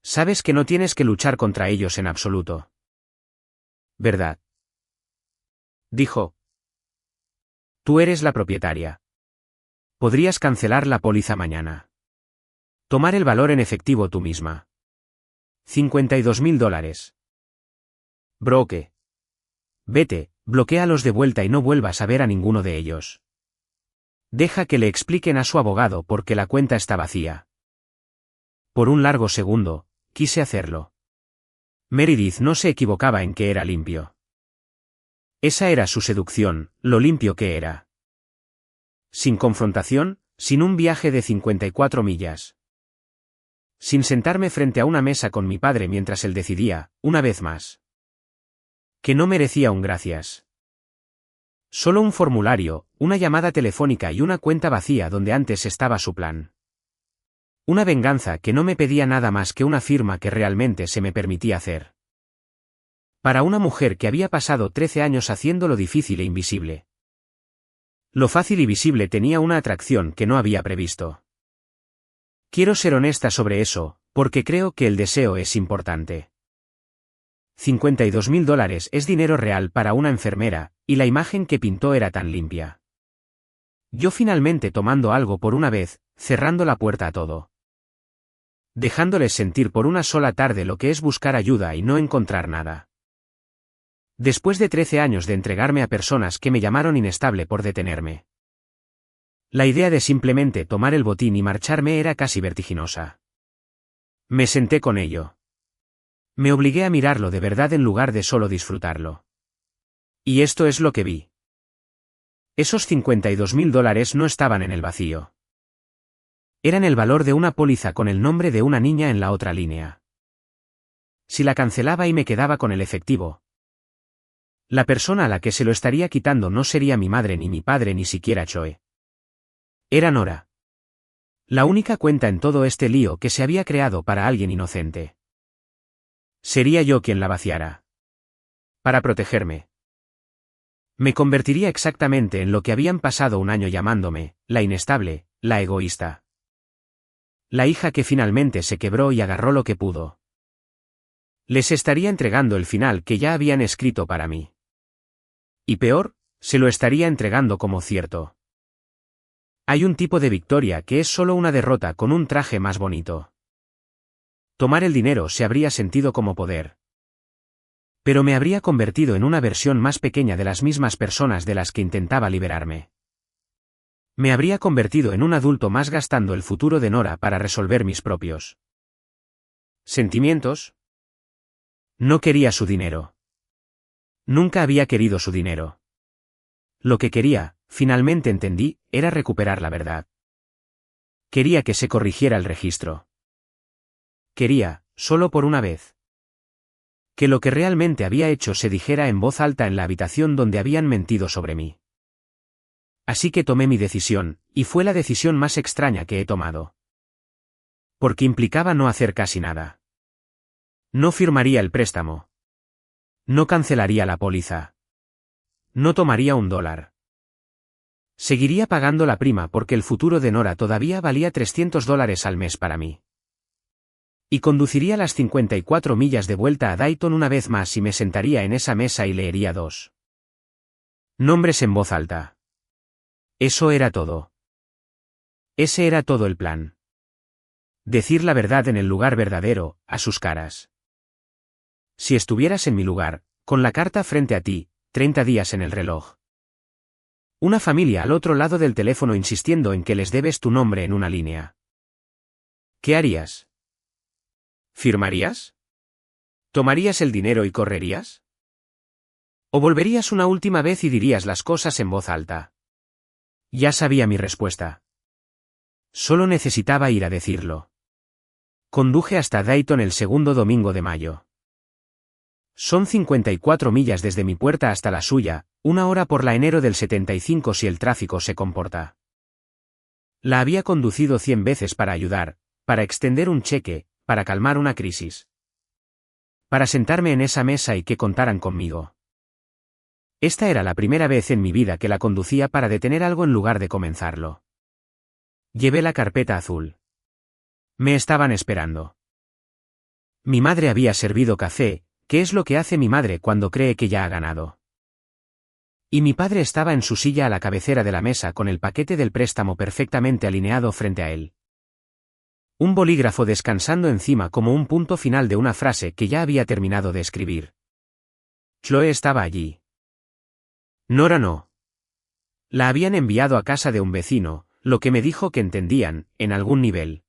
Sabes que no tienes que luchar contra ellos en absoluto. ¿Verdad? Dijo. Tú eres la propietaria. Podrías cancelar la póliza mañana. Tomar el valor en efectivo tú misma. $52.000. Broke. Vete, bloquéalos de vuelta y no vuelvas a ver a ninguno de ellos. Deja que le expliquen a su abogado porque la cuenta está vacía. Por un largo segundo, quise hacerlo. Meredith no se equivocaba en que era limpio. Esa era su seducción, lo limpio que era. Sin confrontación, sin un viaje de 54 millas. Sin sentarme frente a una mesa con mi padre mientras él decidía, una vez más. Que no merecía un gracias. Solo un formulario, una llamada telefónica y una cuenta vacía donde antes estaba su plan. Una venganza que no me pedía nada más que una firma que realmente se me permitía hacer. Para una mujer que había pasado 13 años haciendo lo difícil e invisible. Lo fácil y visible tenía una atracción que no había previsto. Quiero ser honesta sobre eso, porque creo que el deseo es importante. $52.000 es dinero real para una enfermera, y la imagen que pintó era tan limpia. Yo finalmente tomando algo por una vez, cerrando la puerta a todo. Dejándoles sentir por una sola tarde lo que es buscar ayuda y no encontrar nada. Después de 13 años de entregarme a personas que me llamaron inestable por detenerme. La idea de simplemente tomar el botín y marcharme era casi vertiginosa. Me senté con ello. Me obligué a mirarlo de verdad en lugar de solo disfrutarlo. Y esto es lo que vi. Esos $52.000 no estaban en el vacío. Eran el valor de una póliza con el nombre de una niña en la otra línea. Si la cancelaba y me quedaba con el efectivo. La persona a la que se lo estaría quitando no sería mi madre ni mi padre ni siquiera Chloe. Era Nora. La única cuenta en todo este lío que se había creado para alguien inocente. Sería yo quien la vaciara. Para protegerme. Me convertiría exactamente en lo que habían pasado un año llamándome, la inestable, la egoísta. La hija que finalmente se quebró y agarró lo que pudo. Les estaría entregando el final que ya habían escrito para mí. Y peor, Se lo estaría entregando como cierto. Hay un tipo de victoria que es solo una derrota con un traje más bonito. Tomar el dinero se habría sentido como poder. Pero me habría convertido en una versión más pequeña de las mismas personas de las que intentaba liberarme. Me habría convertido en un adulto más gastando el futuro de Nora para resolver mis propios sentimientos. No quería su dinero. Nunca había querido su dinero. Lo que quería, finalmente entendí, era recuperar la verdad. Quería que se corrigiera el registro. Quería, solo por una vez, que lo que realmente había hecho se dijera en voz alta en la habitación donde habían mentido sobre mí. Así que tomé mi decisión, y fue la decisión más extraña que he tomado. Porque implicaba no hacer casi nada. No firmaría el préstamo. No cancelaría la póliza. No tomaría $1. Seguiría pagando la prima porque el futuro de Nora todavía valía $300 al mes para mí. Y conduciría las 54 millas de vuelta a Dayton una vez más y me sentaría en esa mesa y leería 2 nombres en voz alta. Eso era todo. Ese era todo el plan. Decir la verdad en el lugar verdadero, a sus caras. Si estuvieras en mi lugar, con la carta frente a ti, 30 días en el reloj. Una familia al otro lado del teléfono insistiendo en que les debes tu nombre en una línea. ¿Qué harías? ¿Firmarías? ¿Tomarías el dinero y correrías? ¿O volverías una última vez y dirías las cosas en voz alta? Ya sabía mi respuesta. Solo necesitaba ir a decirlo. Conduje hasta Dayton el segundo domingo de mayo. Son 54 millas desde mi puerta hasta la suya, 1 hora por la enero del 75 si el tráfico se comporta. La había conducido 100 veces para ayudar, para extender un cheque, para calmar una crisis. Para sentarme en esa mesa y que contaran conmigo. Esta era la primera vez en mi vida que la conducía para detener algo en lugar de comenzarlo. Llevé la carpeta azul. Me estaban esperando. Mi madre había servido café, que es lo que hace mi madre cuando cree que ya ha ganado. Y mi padre estaba en su silla a la cabecera de la mesa con el paquete del préstamo perfectamente alineado frente a él. Un bolígrafo descansando encima como un punto final de una frase que ya había terminado de escribir. Chloe estaba allí. Nora no. La habían enviado a casa de un vecino, lo que me dijo que entendían, en algún nivel.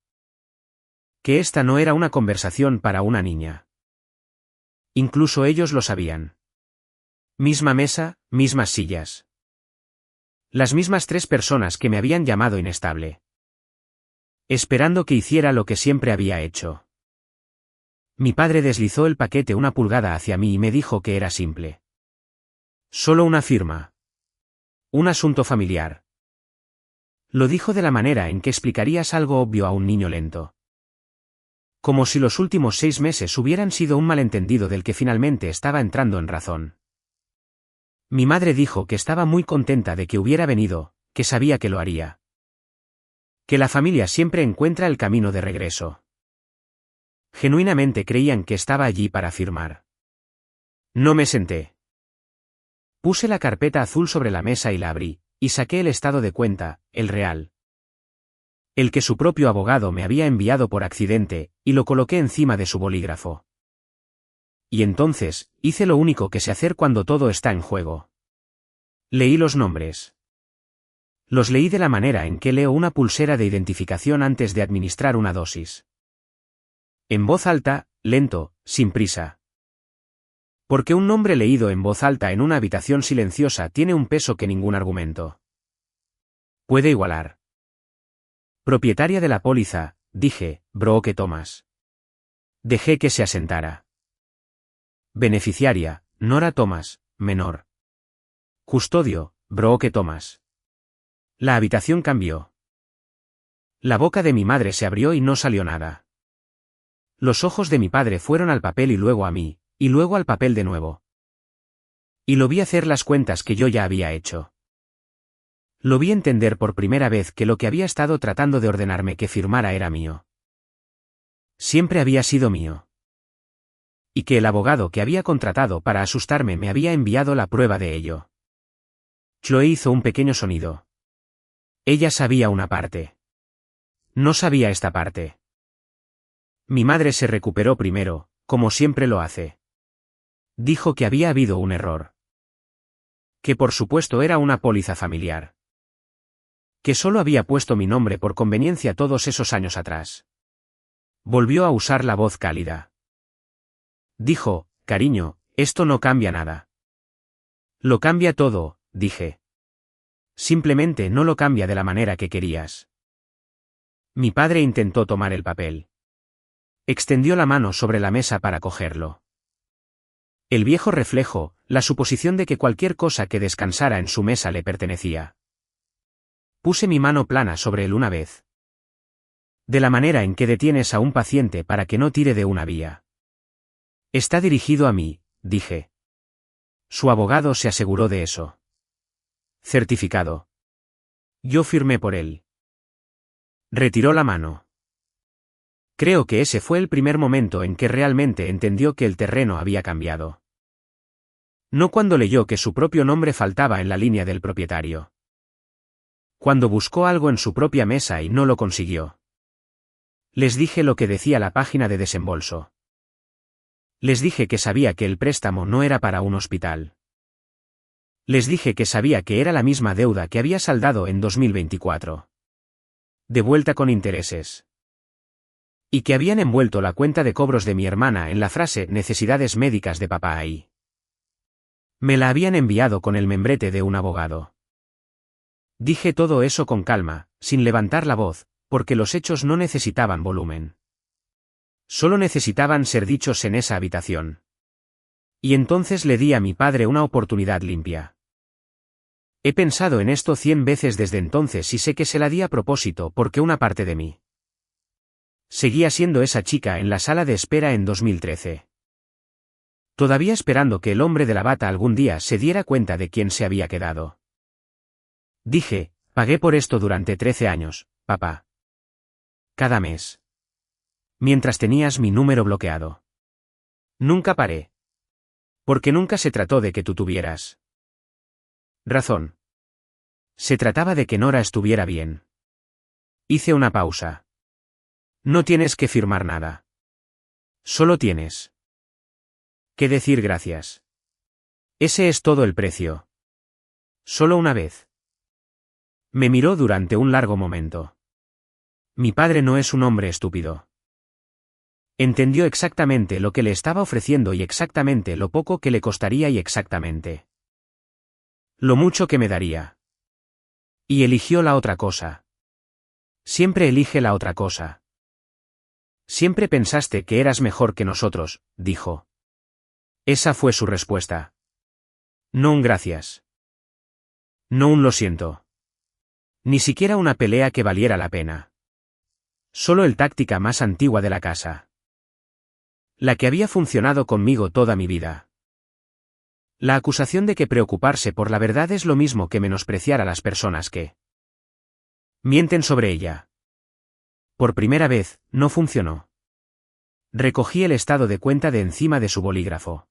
Que esta no era una conversación para una niña. Incluso ellos lo sabían. Misma mesa, mismas sillas. Las mismas 3 personas que me habían llamado inestable. Esperando que hiciera lo que siempre había hecho. Mi padre deslizó el paquete 1 pulgada hacia mí y me dijo que era simple. Solo una firma. Un asunto familiar. Lo dijo de la manera en que explicarías algo obvio a un niño lento. Como si los últimos 6 meses hubieran sido un malentendido del que finalmente estaba entrando en razón. Mi madre dijo que estaba muy contenta de que hubiera venido, que sabía que lo haría. Que la familia siempre encuentra el camino de regreso. Genuinamente creían que estaba allí para firmar. No me senté. Puse la carpeta azul sobre la mesa y la abrí, y saqué el estado de cuenta, el real. El que su propio abogado me había enviado por accidente, y lo coloqué encima de su bolígrafo. Y entonces, hice lo único que sé hacer cuando todo está en juego. Leí los nombres. Los leí de la manera en que leo una pulsera de identificación antes de administrar una dosis. En voz alta, lento, sin prisa. Porque un nombre leído en voz alta en una habitación silenciosa tiene un peso que ningún argumento puede igualar. Propietaria de la póliza, dije, Brooke Thomas. Dejé que se asentara. Beneficiaria, Nora Thomas, menor. Custodio, Brooke Thomas. La habitación cambió. La boca de mi madre se abrió y no salió nada. Los ojos de mi padre fueron al papel y luego a mí, y luego al papel de nuevo. Y lo vi hacer las cuentas que yo ya había hecho. Lo vi entender por primera vez que lo que había estado tratando de ordenarme que firmara era mío. Siempre había sido mío. Y que el abogado que había contratado para asustarme me había enviado la prueba de ello. Chloe hizo un pequeño sonido. Ella sabía una parte. No sabía esta parte. Mi madre se recuperó primero, como siempre lo hace. Dijo que había habido un error. Que por supuesto era una póliza familiar. Que solo había puesto mi nombre por conveniencia todos esos años atrás. Volvió a usar la voz cálida. Dijo, cariño, esto no cambia nada. Lo cambia todo, dije. Simplemente no lo cambia de la manera que querías. Mi padre intentó tomar el papel. Extendió la mano sobre la mesa para cogerlo. El viejo reflejo, la suposición de que cualquier cosa que descansara en su mesa le pertenecía. Puse mi mano plana sobre él una vez. De la manera en que detienes a un paciente para que no tire de una vía. Está dirigido a mí, dije. Su abogado se aseguró de eso. Certificado. Yo firmé por él. Retiró la mano. Creo que ese fue el primer momento en que realmente entendió que el terreno había cambiado. No cuando leyó que su propio nombre faltaba en la línea del propietario. Cuando buscó algo en su propia mesa y no lo consiguió. Les dije lo que decía la página de desembolso. Les dije que sabía que el préstamo no era para un hospital. Les dije que sabía que era la misma deuda que había saldado en 2024. De vuelta con intereses. Y que habían envuelto la cuenta de cobros de mi hermana en la frase necesidades médicas de papá ahí. Me la habían enviado con el membrete de un abogado. Dije todo eso con calma, sin levantar la voz, porque los hechos no necesitaban volumen. Solo necesitaban ser dichos en esa habitación. Y entonces le di a mi padre una oportunidad limpia. He pensado en esto 100 veces desde entonces y sé que se la di a propósito porque una parte de mí seguía siendo esa chica en la sala de espera en 2013. Todavía esperando que el hombre de la bata algún día se diera cuenta de quién se había quedado. Dije, pagué por esto durante 13 años, papá. Cada mes. Mientras tenías mi número bloqueado. Nunca paré. Porque nunca se trató de que tú tuvieras razón. Se trataba de que Nora estuviera bien. Hice una pausa. No tienes que firmar nada. Solo tienes que decir gracias. Ese es todo el precio. Solo una vez. Me miró durante un largo momento. Mi padre no es un hombre estúpido. Entendió exactamente lo que le estaba ofreciendo y exactamente lo poco que le costaría y exactamente lo mucho que me daría. Y eligió la otra cosa. Siempre elige la otra cosa. Siempre pensaste que eras mejor que nosotros, dijo. Esa fue su respuesta. No un gracias. No un lo siento. Ni siquiera una pelea que valiera la pena. Solo el táctica más antigua de la casa. La que había funcionado conmigo toda mi vida. La acusación de que preocuparse por la verdad es lo mismo que menospreciar a las personas que mienten sobre ella. Por primera vez, no funcionó. Recogí el estado de cuenta de encima de su bolígrafo.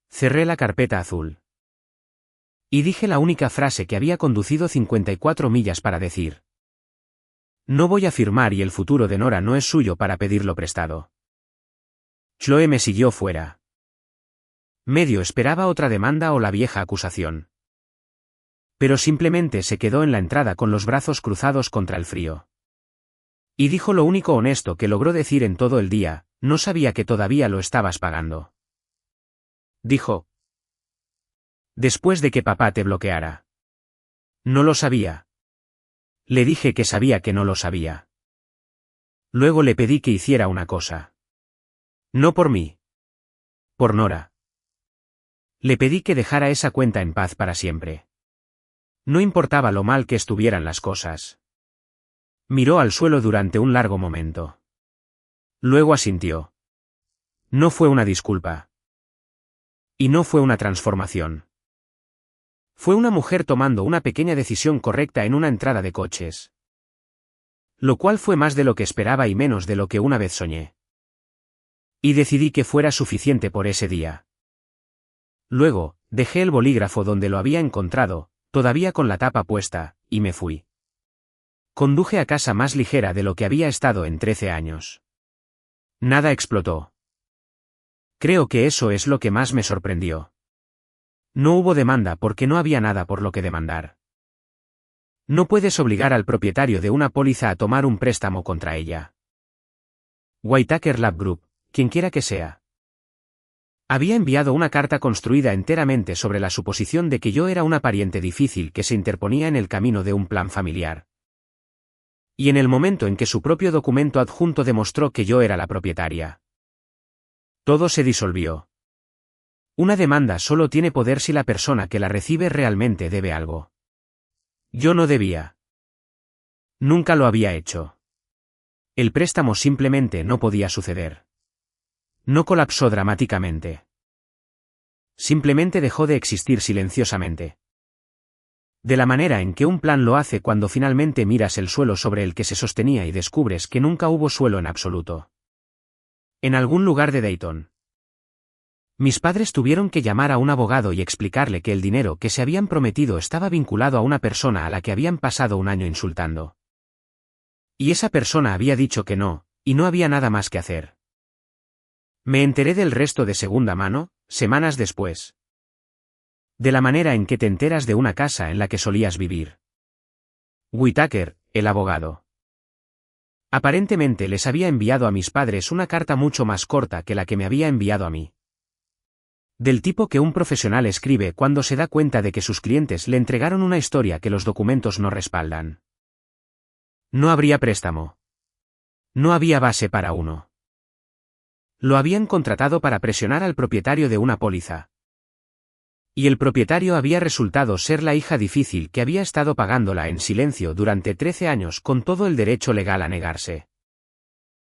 Cerré la carpeta azul. Y dije la única frase que había conducido 54 millas para decir. No voy a firmar y el futuro de Nora no es suyo para pedirlo prestado. Chloe me siguió fuera. Medio esperaba otra demanda o la vieja acusación. Pero simplemente se quedó en la entrada con los brazos cruzados contra el frío. Y dijo lo único honesto que logró decir en todo el día, no sabía que todavía lo estabas pagando. Dijo. Después de que papá te bloqueara. No lo sabía. Le dije que sabía que no lo sabía. Luego le pedí que hiciera una cosa. No por mí. Por Nora. Le pedí que dejara esa cuenta en paz para siempre. No importaba lo mal que estuvieran las cosas. Miró al suelo durante un largo momento. Luego asintió. No fue una disculpa. Y no fue una transformación. Fue una mujer tomando una pequeña decisión correcta en una entrada de coches. Lo cual fue más de lo que esperaba y menos de lo que una vez soñé. Y decidí que fuera suficiente por ese día. Luego, Dejé el bolígrafo donde lo había encontrado, todavía con la tapa puesta, y me fui. Conduje a casa más ligera de lo que había estado en 13 años. Nada explotó. Creo que eso es lo que más me sorprendió. No hubo demanda porque no había nada por lo que demandar. No puedes obligar al propietario de una póliza a tomar un préstamo contra ella. Whitaker Lab Group, quienquiera que sea. Había enviado una carta construida enteramente sobre la suposición de que yo era una pariente difícil que se interponía en el camino de un plan familiar. Y en el momento en que su propio documento adjunto demostró que yo era la propietaria, todo se disolvió. Una demanda solo tiene poder si la persona que la recibe realmente debe algo. Yo no debía. Nunca lo había hecho. El préstamo simplemente no podía suceder. No colapsó dramáticamente. Simplemente dejó de existir silenciosamente. De la manera en que un plan lo hace cuando finalmente miras el suelo sobre el que se sostenía y descubres que nunca hubo suelo en absoluto. En algún lugar de Dayton. Mis padres tuvieron que llamar a un abogado y explicarle que el dinero que se habían prometido estaba vinculado a una persona a la que habían pasado un año insultando. Y esa persona había dicho que no, y no había nada más que hacer. Me enteré del resto de segunda mano, semanas después. De la manera en que te enteras de una casa en la que solías vivir. Whitaker, el abogado. Aparentemente les había enviado a mis padres una carta mucho más corta que la que me había enviado a mí. Del tipo que un profesional escribe cuando se da cuenta de que sus clientes le entregaron una historia que los documentos no respaldan. No habría préstamo. No había base para uno. Lo habían contratado para presionar al propietario de una póliza. Y el propietario había resultado ser la hija difícil que había estado pagándola en silencio durante 13 años con todo el derecho legal a negarse.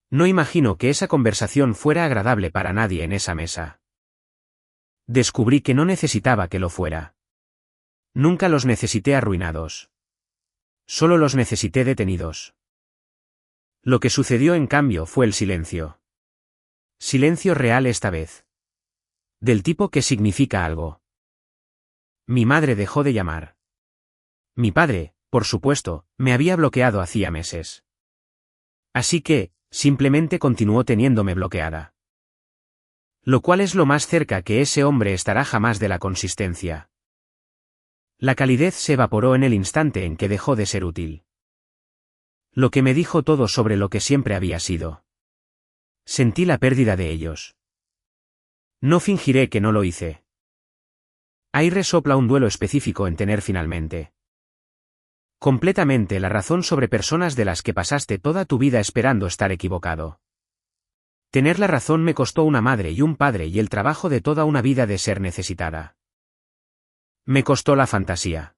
No imagino que esa conversación fuera agradable para nadie en esa mesa. Descubrí que no necesitaba que lo fuera. Nunca los necesité arruinados. Solo los necesité detenidos. Lo que sucedió en cambio fue el silencio. Silencio real esta vez. Del tipo que significa algo. Mi madre dejó de llamar. Mi padre, por supuesto, me había bloqueado hacía meses. Así que, simplemente continuó teniéndome bloqueada. Lo cual es lo más cerca que ese hombre estará jamás de la consistencia. La calidez se evaporó en el instante en que dejó de ser útil. Lo que me dijo todo sobre lo que siempre había sido. Sentí la pérdida de ellos. No fingiré que no lo hice. Ahí resopla un duelo específico en tener finalmente. Completamente la razón sobre personas de las que pasaste toda tu vida esperando estar equivocado. Tener la razón me costó una madre y un padre y el trabajo de toda una vida de ser necesitada. Me costó la fantasía.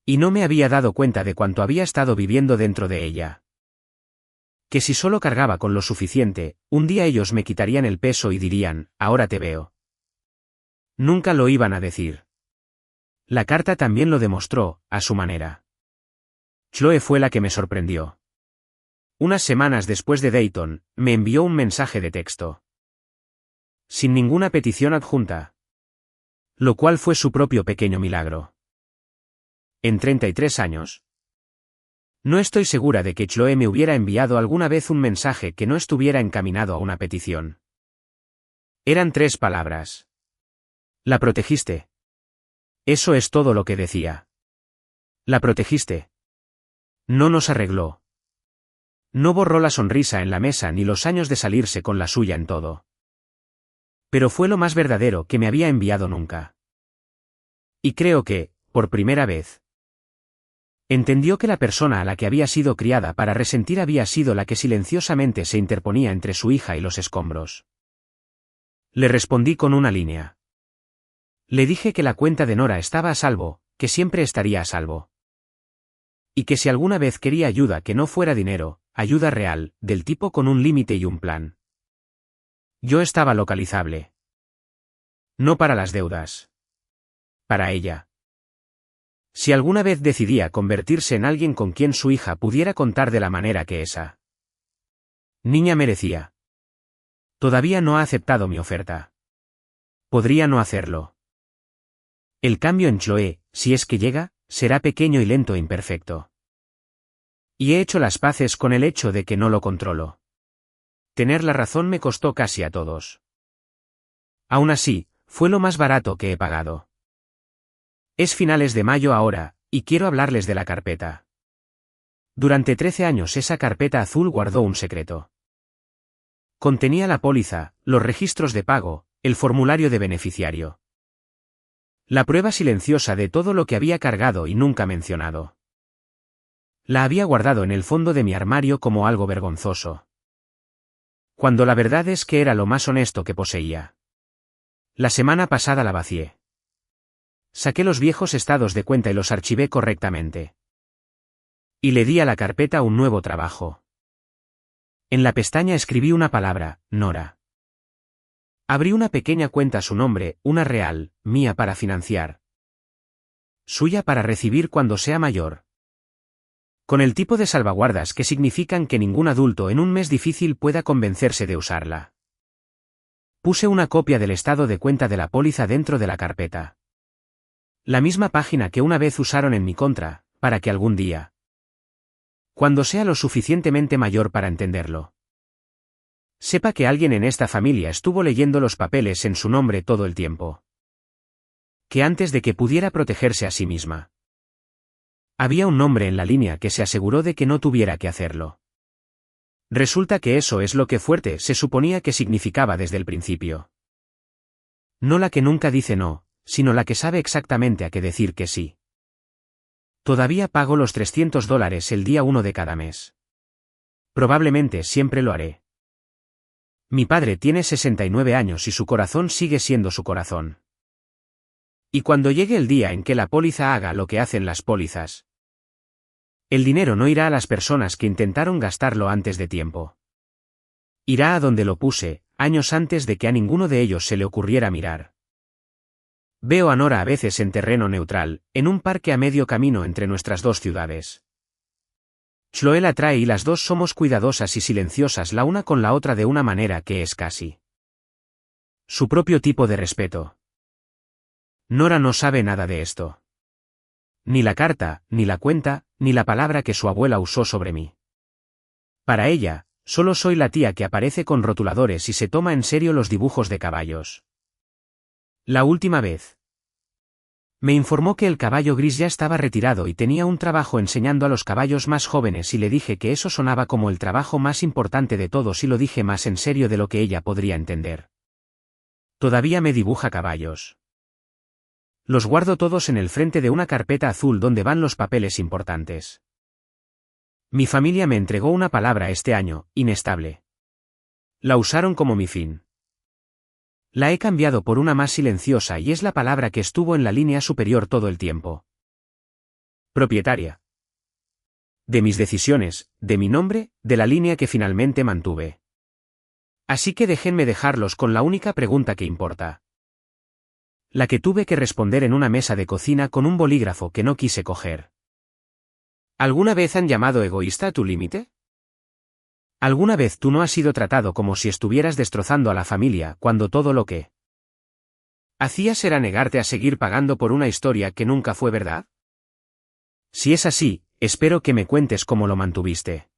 Y no me había dado cuenta de cuánto había estado viviendo dentro de ella. Que si solo cargaba con lo suficiente, un día ellos me quitarían el peso y dirían, ahora te veo. Nunca lo iban a decir. La carta también lo demostró, a su manera. Chloe fue la que me sorprendió. Unas semanas después de Dayton, me envió un mensaje de texto. Sin ninguna petición adjunta. Lo cual fue su propio pequeño milagro. En 33 años. No estoy segura de que Chloe me hubiera enviado alguna vez un mensaje que no estuviera encaminado a una petición. Eran 3 palabras. La protegiste. Eso es todo lo que decía. La protegiste. No nos arregló. No borró la sonrisa en la mesa ni los años de salirse con la suya en todo. Pero fue lo más verdadero que me había enviado nunca. Y creo que, por primera vez, entendió que la persona a la que había sido criada para resentir había sido la que silenciosamente se interponía entre su hija y los escombros. Le respondí con una línea. Le dije que la cuenta de Nora estaba a salvo, que siempre estaría a salvo. Y que si alguna vez quería ayuda que no fuera dinero, ayuda real, del tipo con un límite y un plan. Yo estaba localizable. No para las deudas. Para ella. Si alguna vez decidía convertirse en alguien con quien su hija pudiera contar de la manera que esa niña merecía. Todavía no ha aceptado mi oferta. Podría no hacerlo. El cambio en Chloe, si es que llega, será pequeño y lento e imperfecto. Y he hecho las paces con el hecho de que no lo controlo. Tener la razón me costó casi a todos. Aún así, fue lo más barato que he pagado. Es finales de mayo ahora, y quiero hablarles de la carpeta. Durante 13 años esa carpeta azul guardó un secreto. Contenía la póliza, los registros de pago, el formulario de beneficiario. La prueba silenciosa de todo lo que había cargado y nunca mencionado. La había guardado en el fondo de mi armario como algo vergonzoso. Cuando la verdad es que era lo más honesto que poseía. La semana pasada la vacié. Saqué los viejos estados de cuenta y los archivé correctamente. Y le di a la carpeta un nuevo trabajo. En la pestaña escribí una palabra, Nora. Abrí una pequeña cuenta a su nombre, una real, mía para financiar. Suya para recibir cuando sea mayor. Con el tipo de salvaguardas que significan que ningún adulto en un mes difícil pueda convencerse de usarla. Puse una copia del estado de cuenta de la póliza dentro de la carpeta. La misma página que una vez usaron en mi contra, para que algún día, cuando sea lo suficientemente mayor para entenderlo, sepa que alguien en esta familia estuvo leyendo los papeles en su nombre todo el tiempo. Que antes de que pudiera protegerse a sí misma, había un nombre en la línea que se aseguró de que no tuviera que hacerlo. Resulta que eso es lo que fuerte se suponía que significaba desde el principio. No la que nunca dice no, sino la que sabe exactamente a qué decir que sí. Todavía pago los $300 el día 1 de cada mes. Probablemente siempre lo haré. Mi padre tiene 69 años y su corazón sigue siendo su corazón. Y cuando llegue el día en que la póliza haga lo que hacen las pólizas, el dinero no irá a las personas que intentaron gastarlo antes de tiempo. Irá a donde lo puse, años antes de que a ninguno de ellos se le ocurriera mirar. Veo a Nora a veces en terreno neutral, en un parque a medio camino entre nuestras dos ciudades. Chloe la trae y las dos somos cuidadosas y silenciosas la una con la otra de una manera que es casi su propio tipo de respeto. Nora no sabe nada de esto. Ni la carta, ni la cuenta, ni la palabra que su abuela usó sobre mí. Para ella, solo soy la tía que aparece con rotuladores y se toma en serio los dibujos de caballos. La última vez me informó que el caballo gris ya estaba retirado y tenía un trabajo enseñando a los caballos más jóvenes y le dije que eso sonaba como el trabajo más importante de todos y lo dije más en serio de lo que ella podría entender. Todavía me dibuja caballos. Los guardo todos en el frente de una carpeta azul donde van los papeles importantes. Mi familia me entregó una palabra este año, inestable. La usaron como mi fin. La he cambiado por una más silenciosa y es la palabra que estuvo en la línea superior todo el tiempo. Propietaria. De mis decisiones, de mi nombre, de la línea que finalmente mantuve. Así que déjenme dejarlos con la única pregunta que importa. La que tuve que responder en una mesa de cocina con un bolígrafo que no quise coger. ¿Alguna vez han llamado egoísta a tu límite? ¿Alguna vez tú no has sido tratado como si estuvieras destrozando a la familia cuando todo lo que hacías era negarte a seguir pagando por una historia que nunca fue verdad? Si es así, espero que me cuentes cómo lo mantuviste.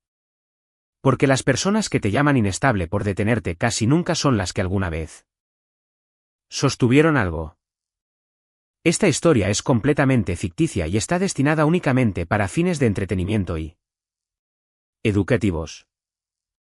Porque las personas que te llaman inestable por detenerte casi nunca son las que alguna vez sostuvieron algo. Esta historia es completamente ficticia y está destinada únicamente para fines de entretenimiento y educativos.